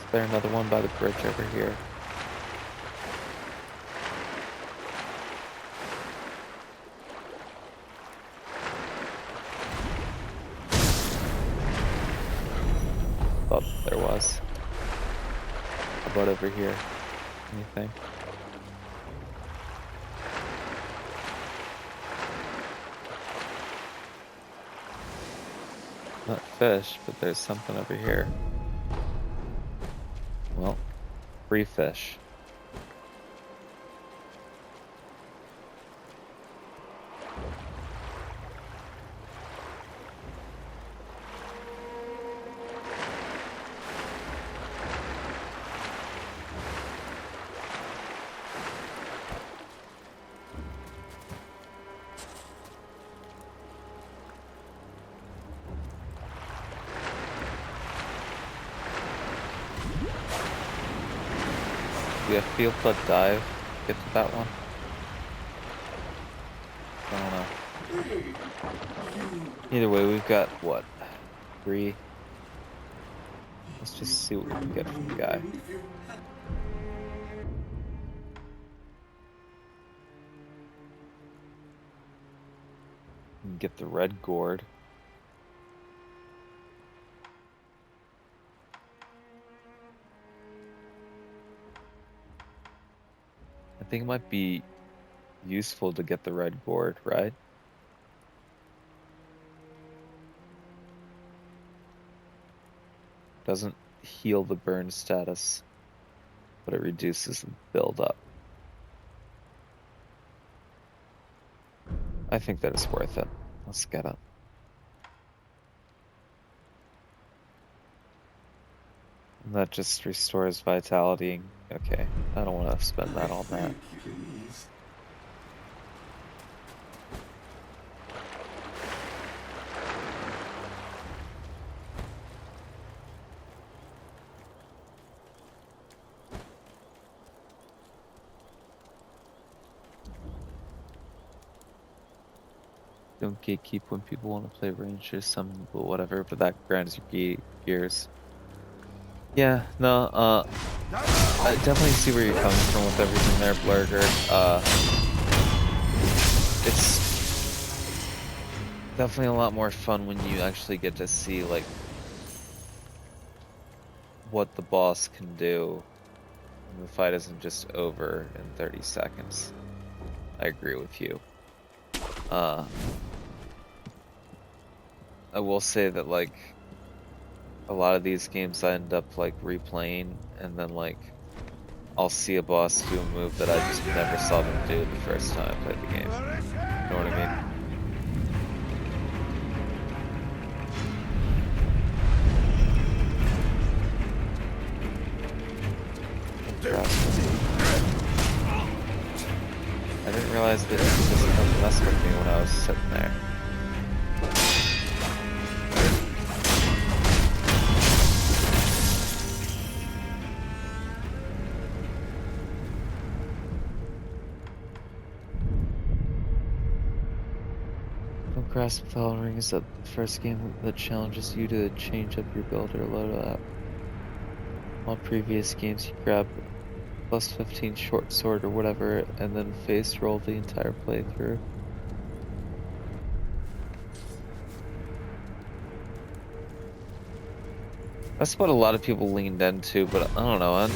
Is there another one by the bridge over here? Thought there was. How about over here? Anything? Not fish, but there's something over here. Well, free fish. Do we have field flood dive? Get to that one? I don't know. Either way, we've got what? 3. Let's just see what we can get from the guy. We can get the red gourd. I think it might be useful to get the red gourd, right? Doesn't heal the burn status, but it reduces the build-up. I think that is worth it. Let's get it. And that just restores vitality. Okay, I don't want to spend that on that. Don't gatekeep when people want to play range or something, but whatever, but that grinds your gears. Yeah, no, I definitely see where you're coming from with everything there, Blurger. It's definitely a lot more fun when you actually get to see, like, what the boss can do and the fight isn't just over in 30 seconds. I agree with you. I will say that, like, a lot of these games I end up, like, replaying, and then, like, I'll see a boss do a move that I just never saw them do the first time I played the game. You know what I mean? I didn't realize that it was just come mess with me when I was sitting there. Don't grasp with Elden Ring is the first game that challenges you to change up your build or load up. On previous games, you grab plus 15 short sword or whatever, and then face roll the entire playthrough. That's what a lot of people leaned into, but I don't know.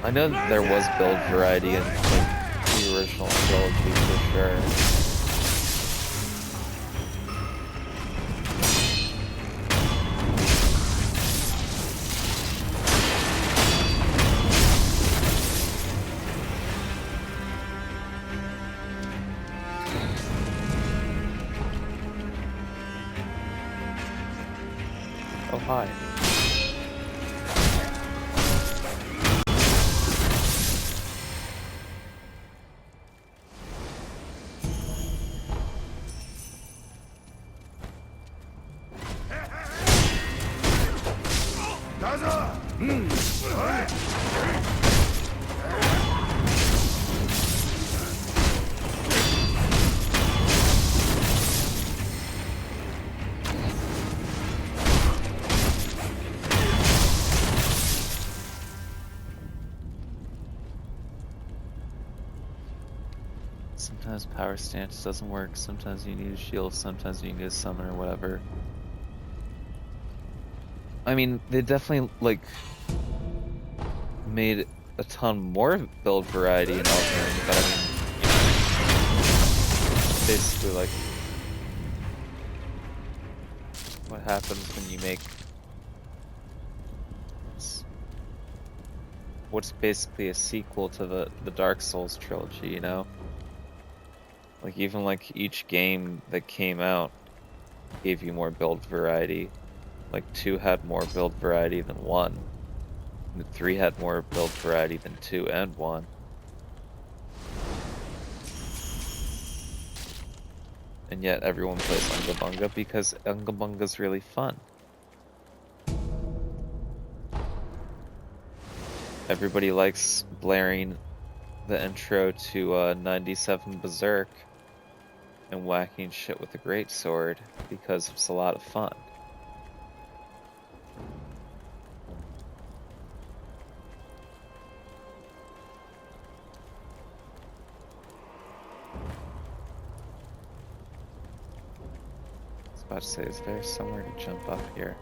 I know that there was build variety in, like, the original trilogy for sure. Oh, hi. Sometimes power stance doesn't work, sometimes you need a shield, sometimes you need a summon or whatever. I mean, they definitely, like, made a ton more build variety in Elden Ring, but I mean, basically, like, what happens when you make what's basically a sequel to the Dark Souls trilogy, you know? Like, even, like, each game that came out gave you more build variety. Like, 2 had more build variety than 1. And 3 had more build variety than 2 and 1. And yet everyone plays Unga Bunga because Unga Bunga's really fun. Everybody likes blaring the intro to 97 Berserk and whacking shit with a greatsword because it's a lot of fun. I was about to say, is there somewhere to jump up here?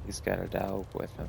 He's got a dog with him.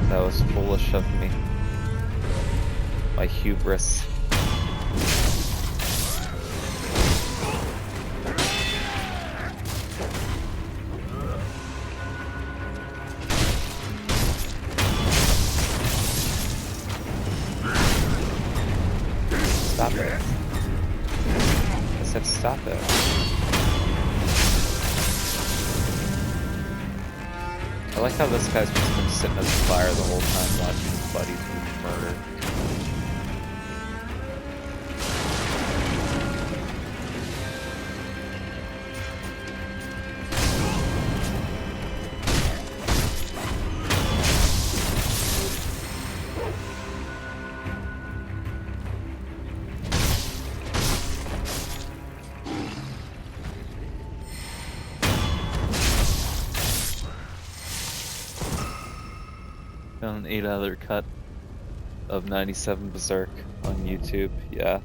That was foolish of me. My hubris. stop it. I said stop it. I like how this guy's just been sitting at the fire the whole time watching his buddies be murdered. Found an 8-hour cut of 97 Berserk on YouTube, yeah.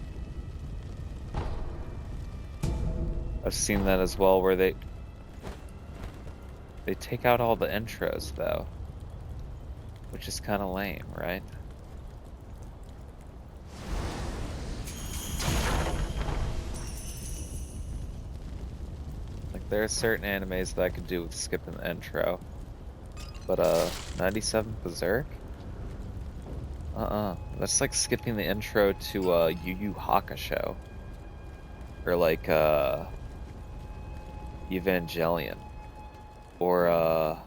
I've seen that as well, where they take out all the intros though, which is kind of lame, right? Like there are certain animes that I could do with skipping the intro. But 97 Berserk? That's like skipping the intro to Yu Yu Hakusho. Or like Evangelion. Or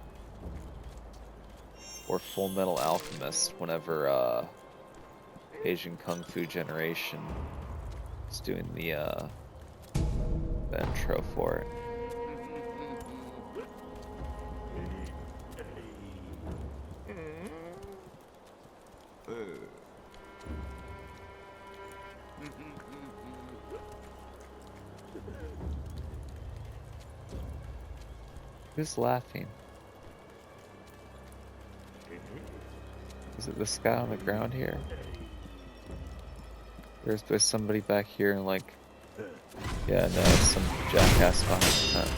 Full Metal Alchemist whenever Asian Kung Fu Generation is doing the intro for it. Who's laughing? Is it this guy on the ground here? There's somebody back here and like... Yeah, no, it's some jackass behind the tent.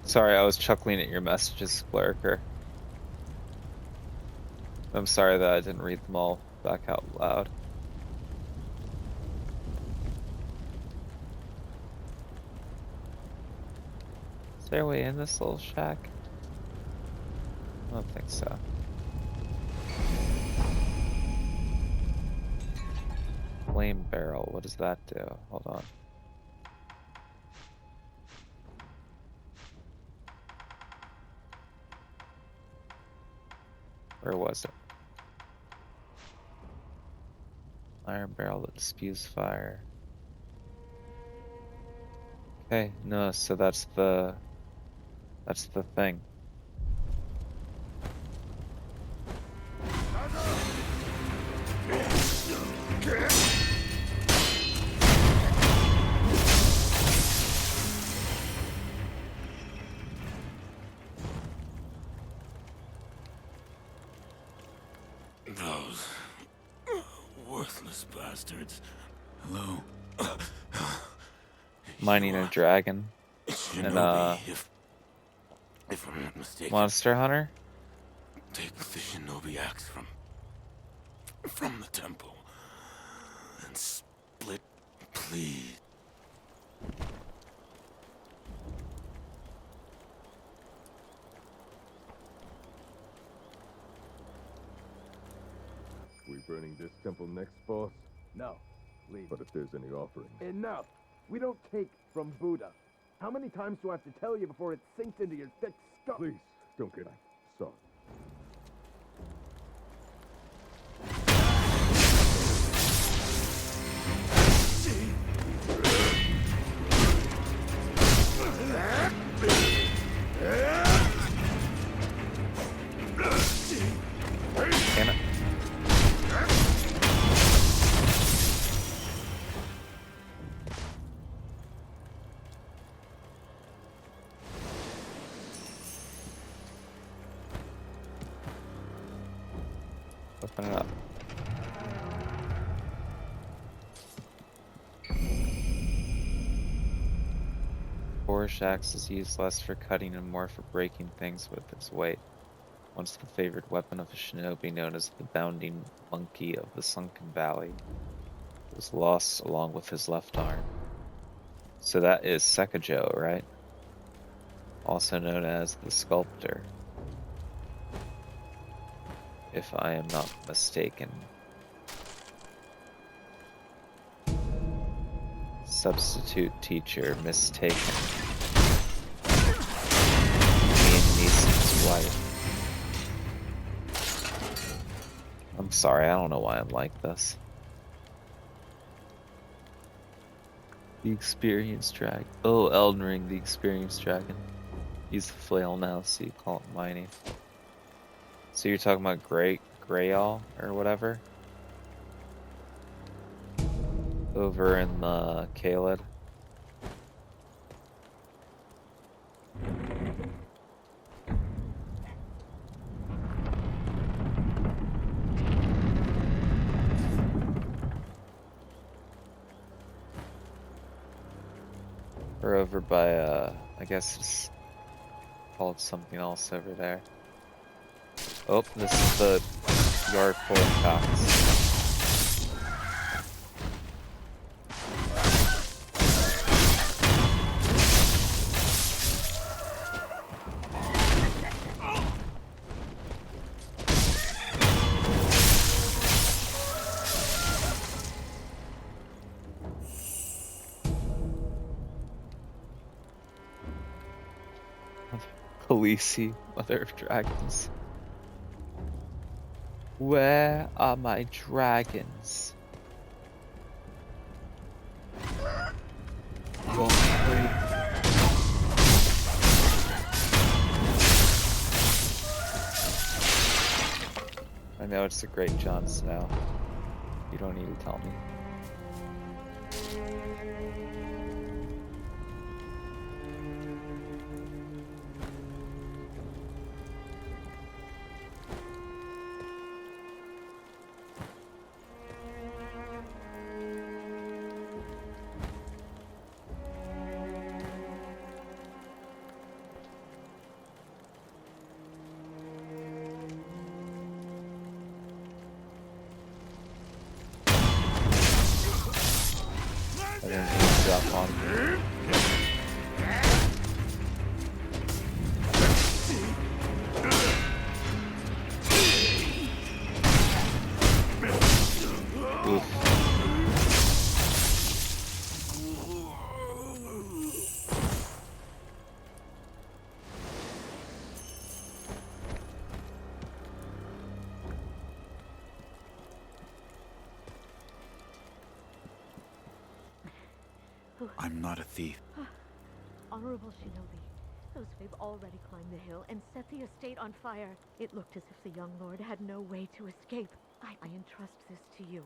Sorry, I was chuckling at your messages, Lurker. I'm sorry that I didn't read them all back out loud. Is there a way in this little shack? I don't think so. Flame barrel, what does that do? Hold on. Where was it? Iron barrel that spews fire. Okay, no, so that's the thing. Those worthless bastards. Hello. Mining a dragon. Shinobi, if I'm not mistaken. Monster Hunter? Take the Shinobi axe from the temple and split, please. We burning this temple next, boss? No, leave. But if there's any offering. Enough! We don't take from Buddha. How many times do I have to tell you before it sinks into your thick skull? Please, don't get sorry. Damn it. Open it up. boorish axe is used less for cutting and more for breaking things with its weight. Once the favored weapon of a shinobi known as the Bounding Monkey of the Sunken Valley, it was lost along with his left arm. So that is Sekiro, right? Also known as the Sculptor, if I am not mistaken. Substitute teacher mistaken. Liam Neeson's wife. I'm sorry, I don't know why I'm like this. The Experienced Dragon. Oh, Elden Ring, the Experienced Dragon. He's the flail now, so you call it mining. So you're talking about Greyall or whatever? Over in the Kaled. Or over by, I guess it's called something else over there. Oh, this is the yard full of cocks. Khaleesi, Mother of Dragons. Where are my dragons? I know it's the great Jon Snow. You don't need to tell me. And then he'll drop on me. Oof. I'm not a thief. Honorable Shinobi, those we've already climbed the hill and set the estate on fire. It looked as if the young lord had no way to escape. I entrust this to you.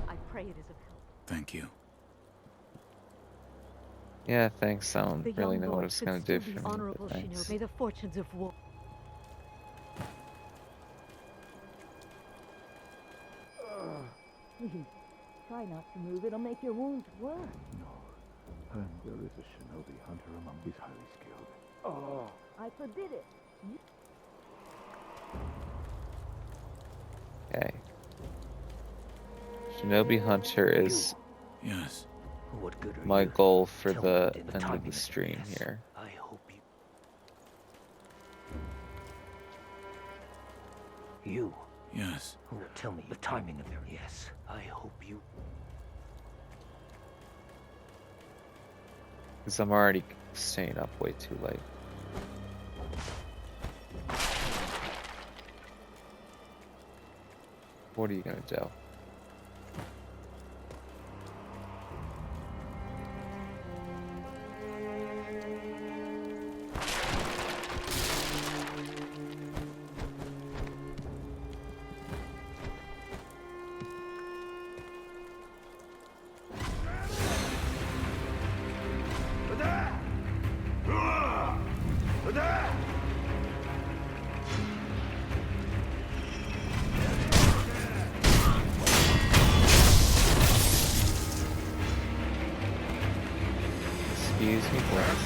I pray it is of help. Thank you. Yeah, thanks. I don't The really young know what lord it's should gonna still do be for me, honorable but thanks. Shinobi. May the fortunes of war. Please, try not to move. It'll make your wounds worse. No. And there is a shinobi hunter among these highly skilled. Oh, I forbid it. Okay. Shinobi Hunter is Yes. What good are my you? goal for Tell the me end of timing the of stream your yes. here. I hope you. You. Yes. Who will tell me the timing of your yes? I hope you. Because I'm already staying up way too late. What are you gonna do? Excuse me, please.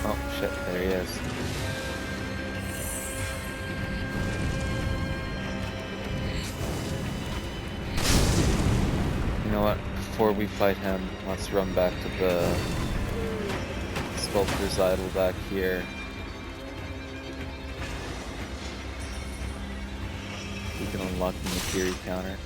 Oh shit, there he is. You know what? Before we fight him, let's run back to the sculptor's idol back here. We can unlock the Makiri counter.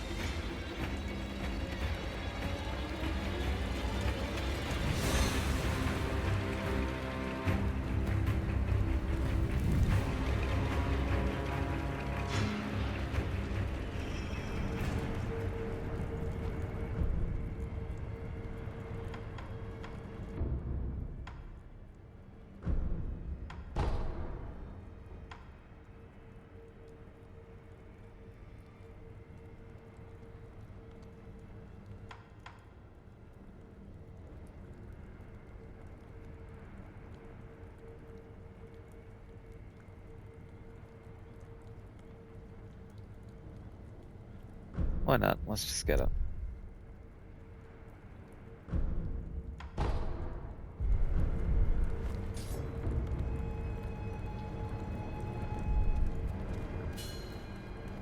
Why not? Let's just get it.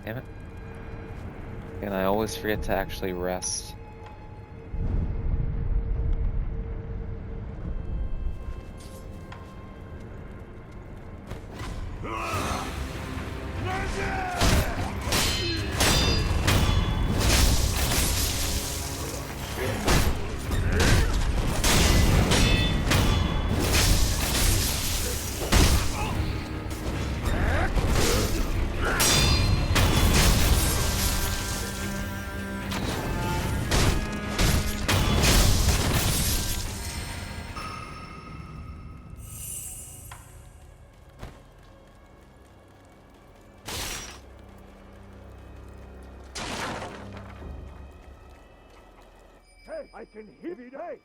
Damn it. And I always forget to actually rest. I can hear it. Hey!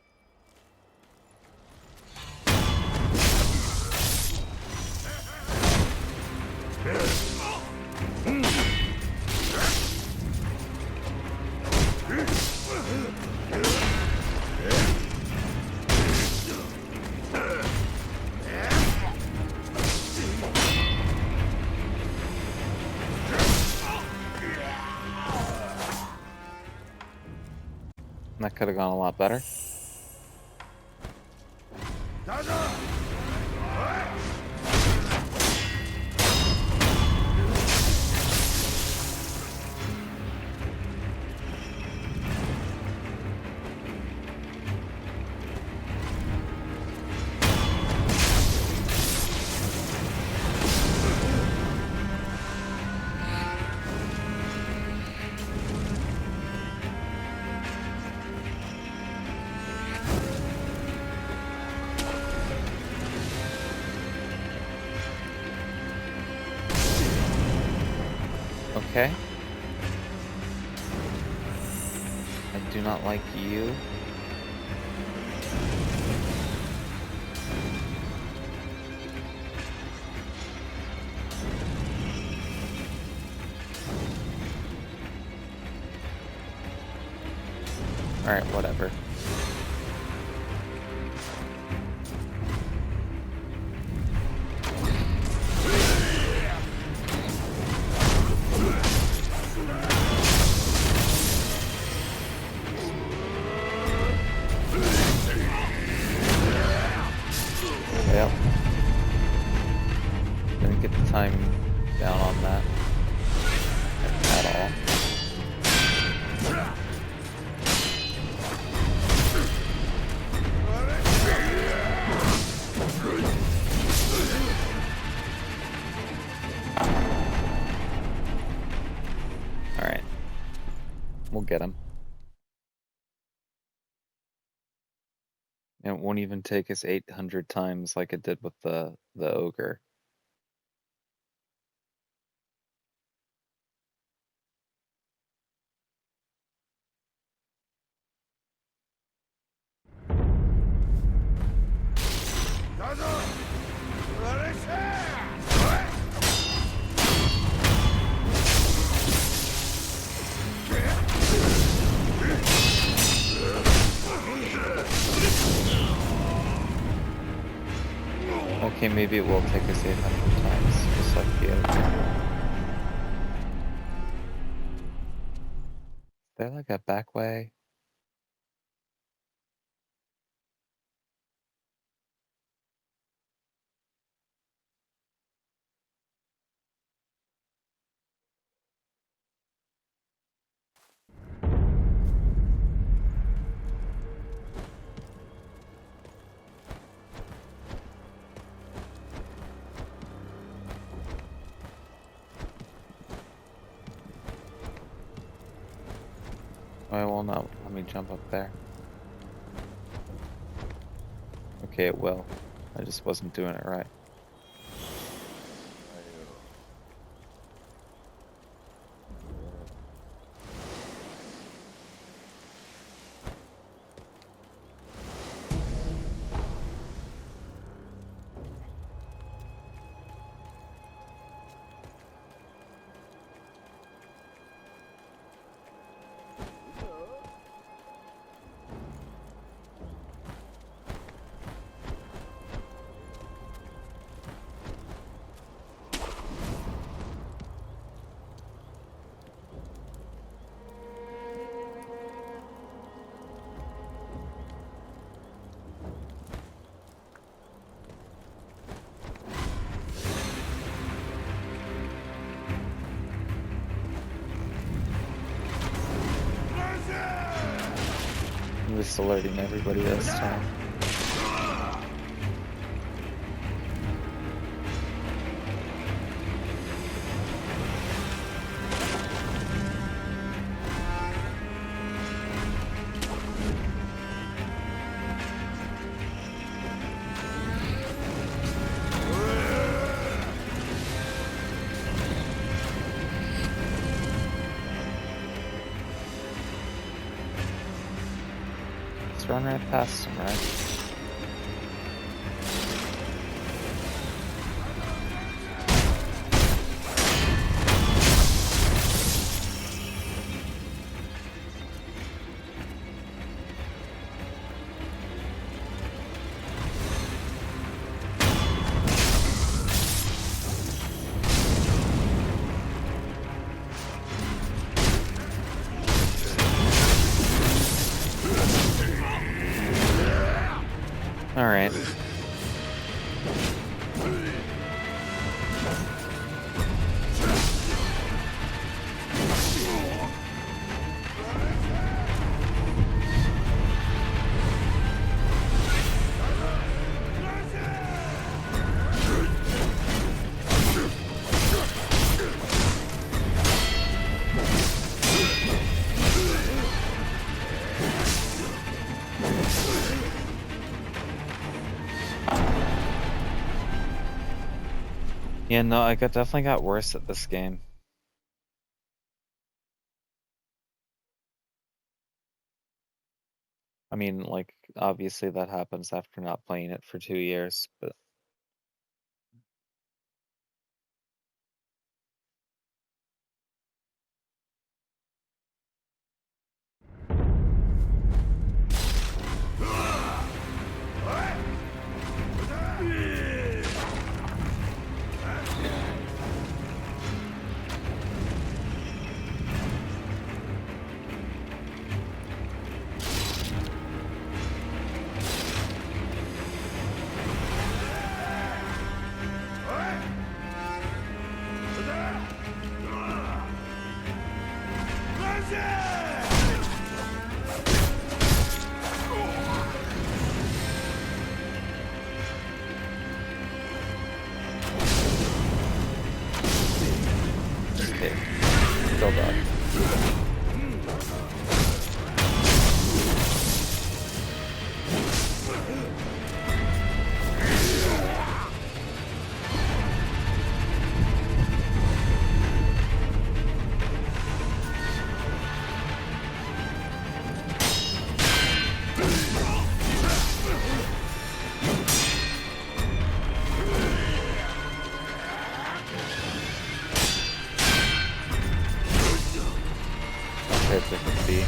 That could have gone a lot better. Okay. I do not like you. Alright, whatever. Yep. Didn't get the timing down on that at all. Alright. We'll get him. It won't even take us 800 times like it did with the ogre. maybe it will take us 800 times, just like the other game. Is there like a back way? Oh, it will not let me jump up there. Okay, it will. I just wasn't doing it right. I'm just alerting everybody this time. Let's run right past him, right? Alright. Yeah, no, I definitely got worse at this game. I mean, like, obviously that happens after not playing it for 2 years, but... Okay, still done. Okay, it's like a B.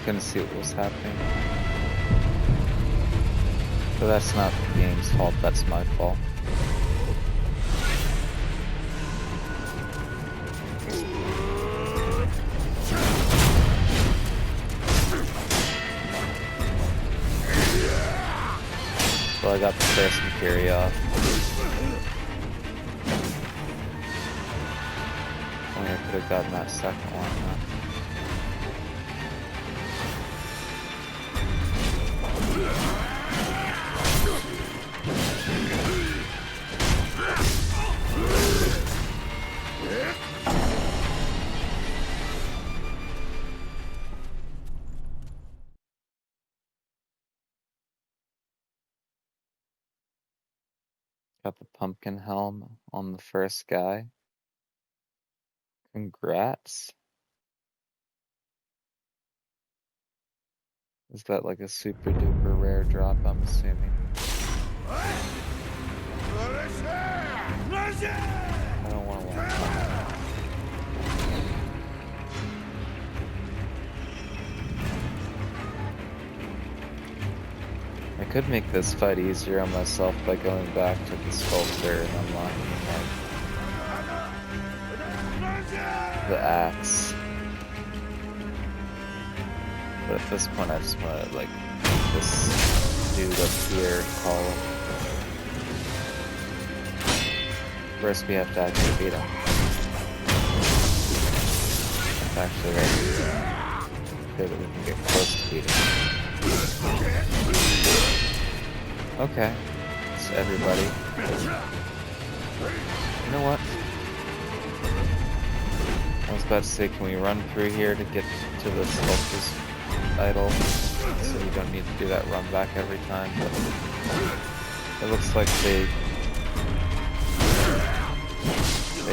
couldn't see what was happening. But that's not the game's fault, that's my fault. So I got the first Mikiri off. Only I could have gotten that second one, huh? Got the pumpkin helm on the first guy. Congrats. Is that like a super duper rare drop, I'm assuming? I don't want to watch that. I could make this fight easier on myself by going back to the sculptor and unlocking the axe. But at this point I just want to like this dude up here call him. First we have to actually beat him. It's actually right. Good that we can get close to beating him. Okay, so everybody. You know what? I was about to say, can we run through here to get to the sculptor's idol? So you don't need to do that run back every time, but it looks like they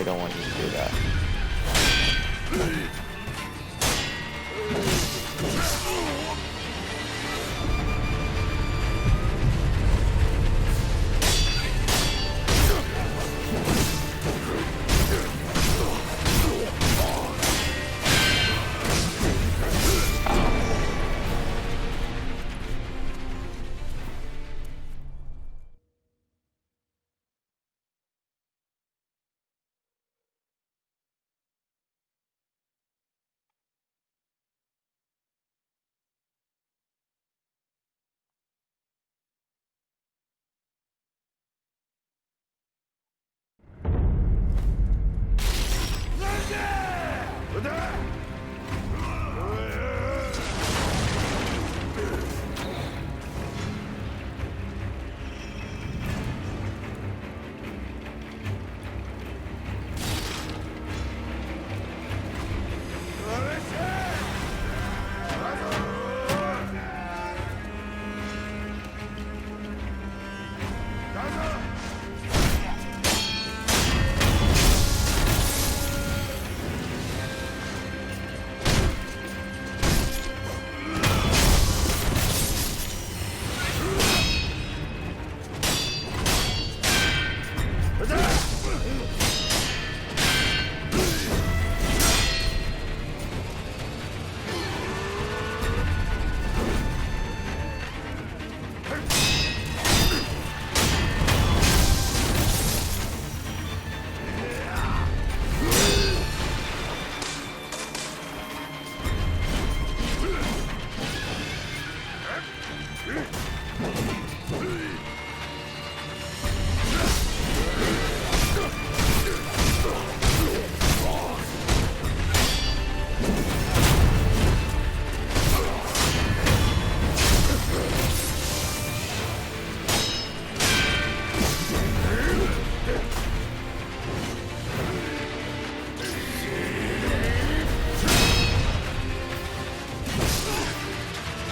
don't want you to do that.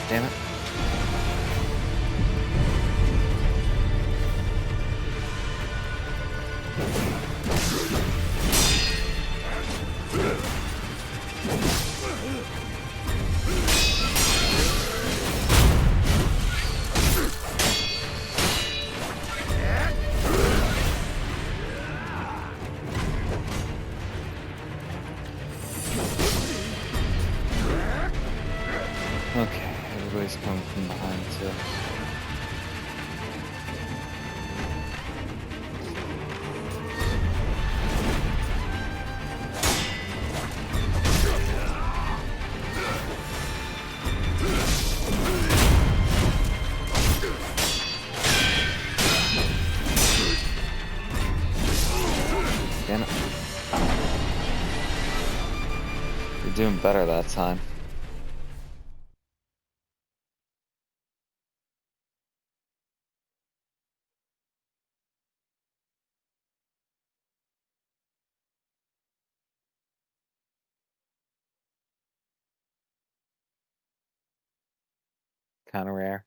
Damn it. Okay, everybody's coming from behind too. Damn it. You're doing better that time. Kind of rare.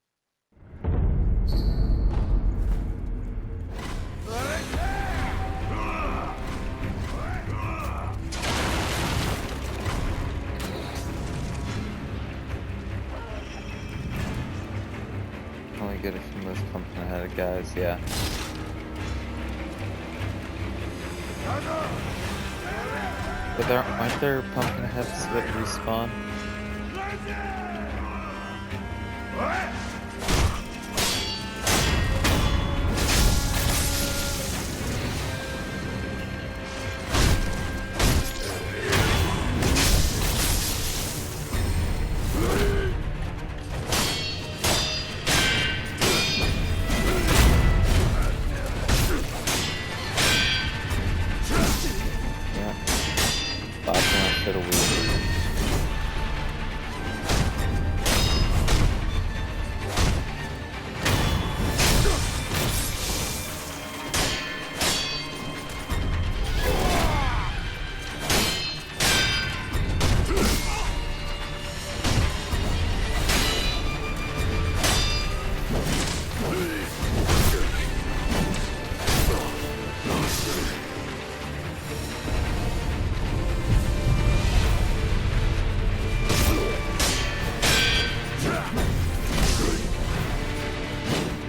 Only get it from those pumpkin-headed guys, yeah. But aren't there pumpkin-heads that respawn?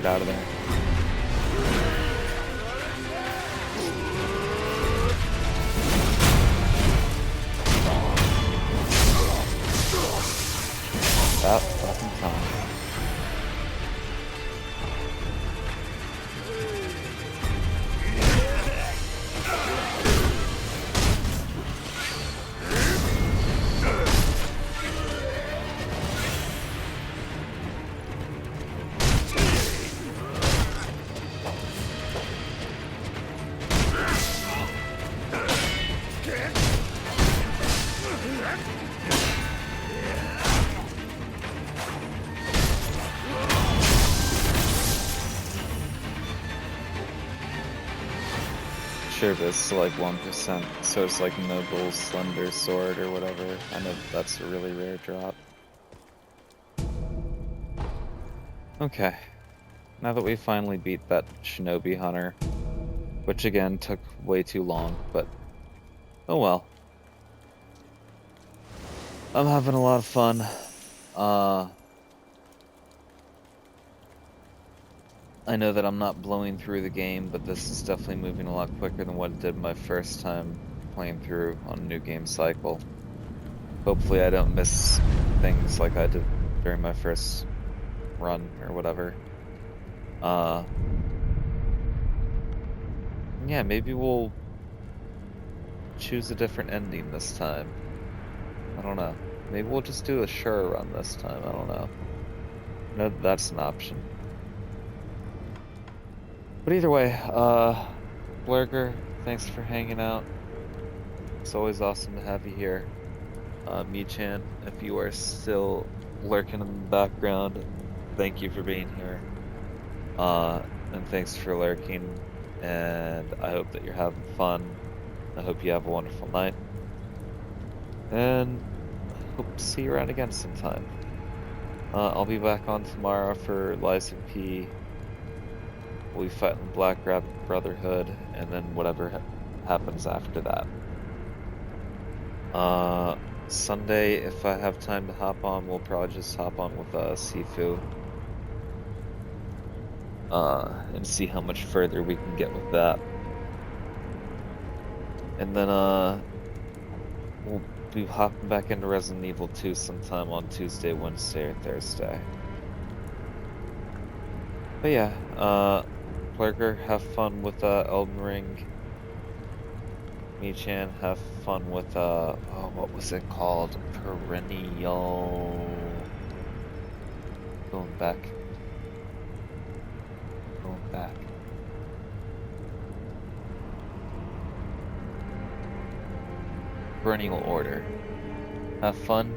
Out of there. About fucking time. Sure, but it's like 1%, so it's like Noble Slender Sword or whatever. I know that's a really rare drop. Okay, now that we finally beat that Shinobi Hunter, which again took way too long, but oh well. I'm having a lot of fun. I know that I'm not blowing through the game, but this is definitely moving a lot quicker than what it did my first time playing through on a new game cycle. Hopefully I don't miss things like I did during my first run or whatever. Yeah, maybe we'll choose a different ending this time. I don't know. Maybe we'll just do a sure run this time. I don't know. No, that's an option. But either way, Blurger, thanks for hanging out. It's always awesome to have you here. Michan, if you are still lurking in the background, thank you for being here. And thanks for lurking, and I hope that you're having fun. I hope you have a wonderful night. And hope to see you around again sometime. I'll be back on tomorrow for Lysa P. We'll be fighting the Black Rabbit Brotherhood, and then whatever happens after that. Sunday, if I have time to hop on, we'll probably just hop on with Sifu. And see how much further we can get with that. And then, we'll be hopping back into Resident Evil 2 sometime on Tuesday, Wednesday, or Thursday. But yeah, Plurger, have fun with Elden Ring. Mii-chan, have fun with oh, what was it called? Perennial. Going back. Perennial Order. Have fun.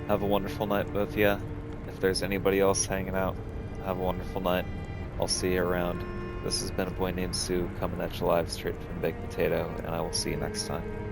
Have a wonderful night, both of ya. If there's anybody else hanging out, have a wonderful night. I'll see you around. This has been A Boy Named Sue, coming at you live straight from Baked Potato, and I will see you next time.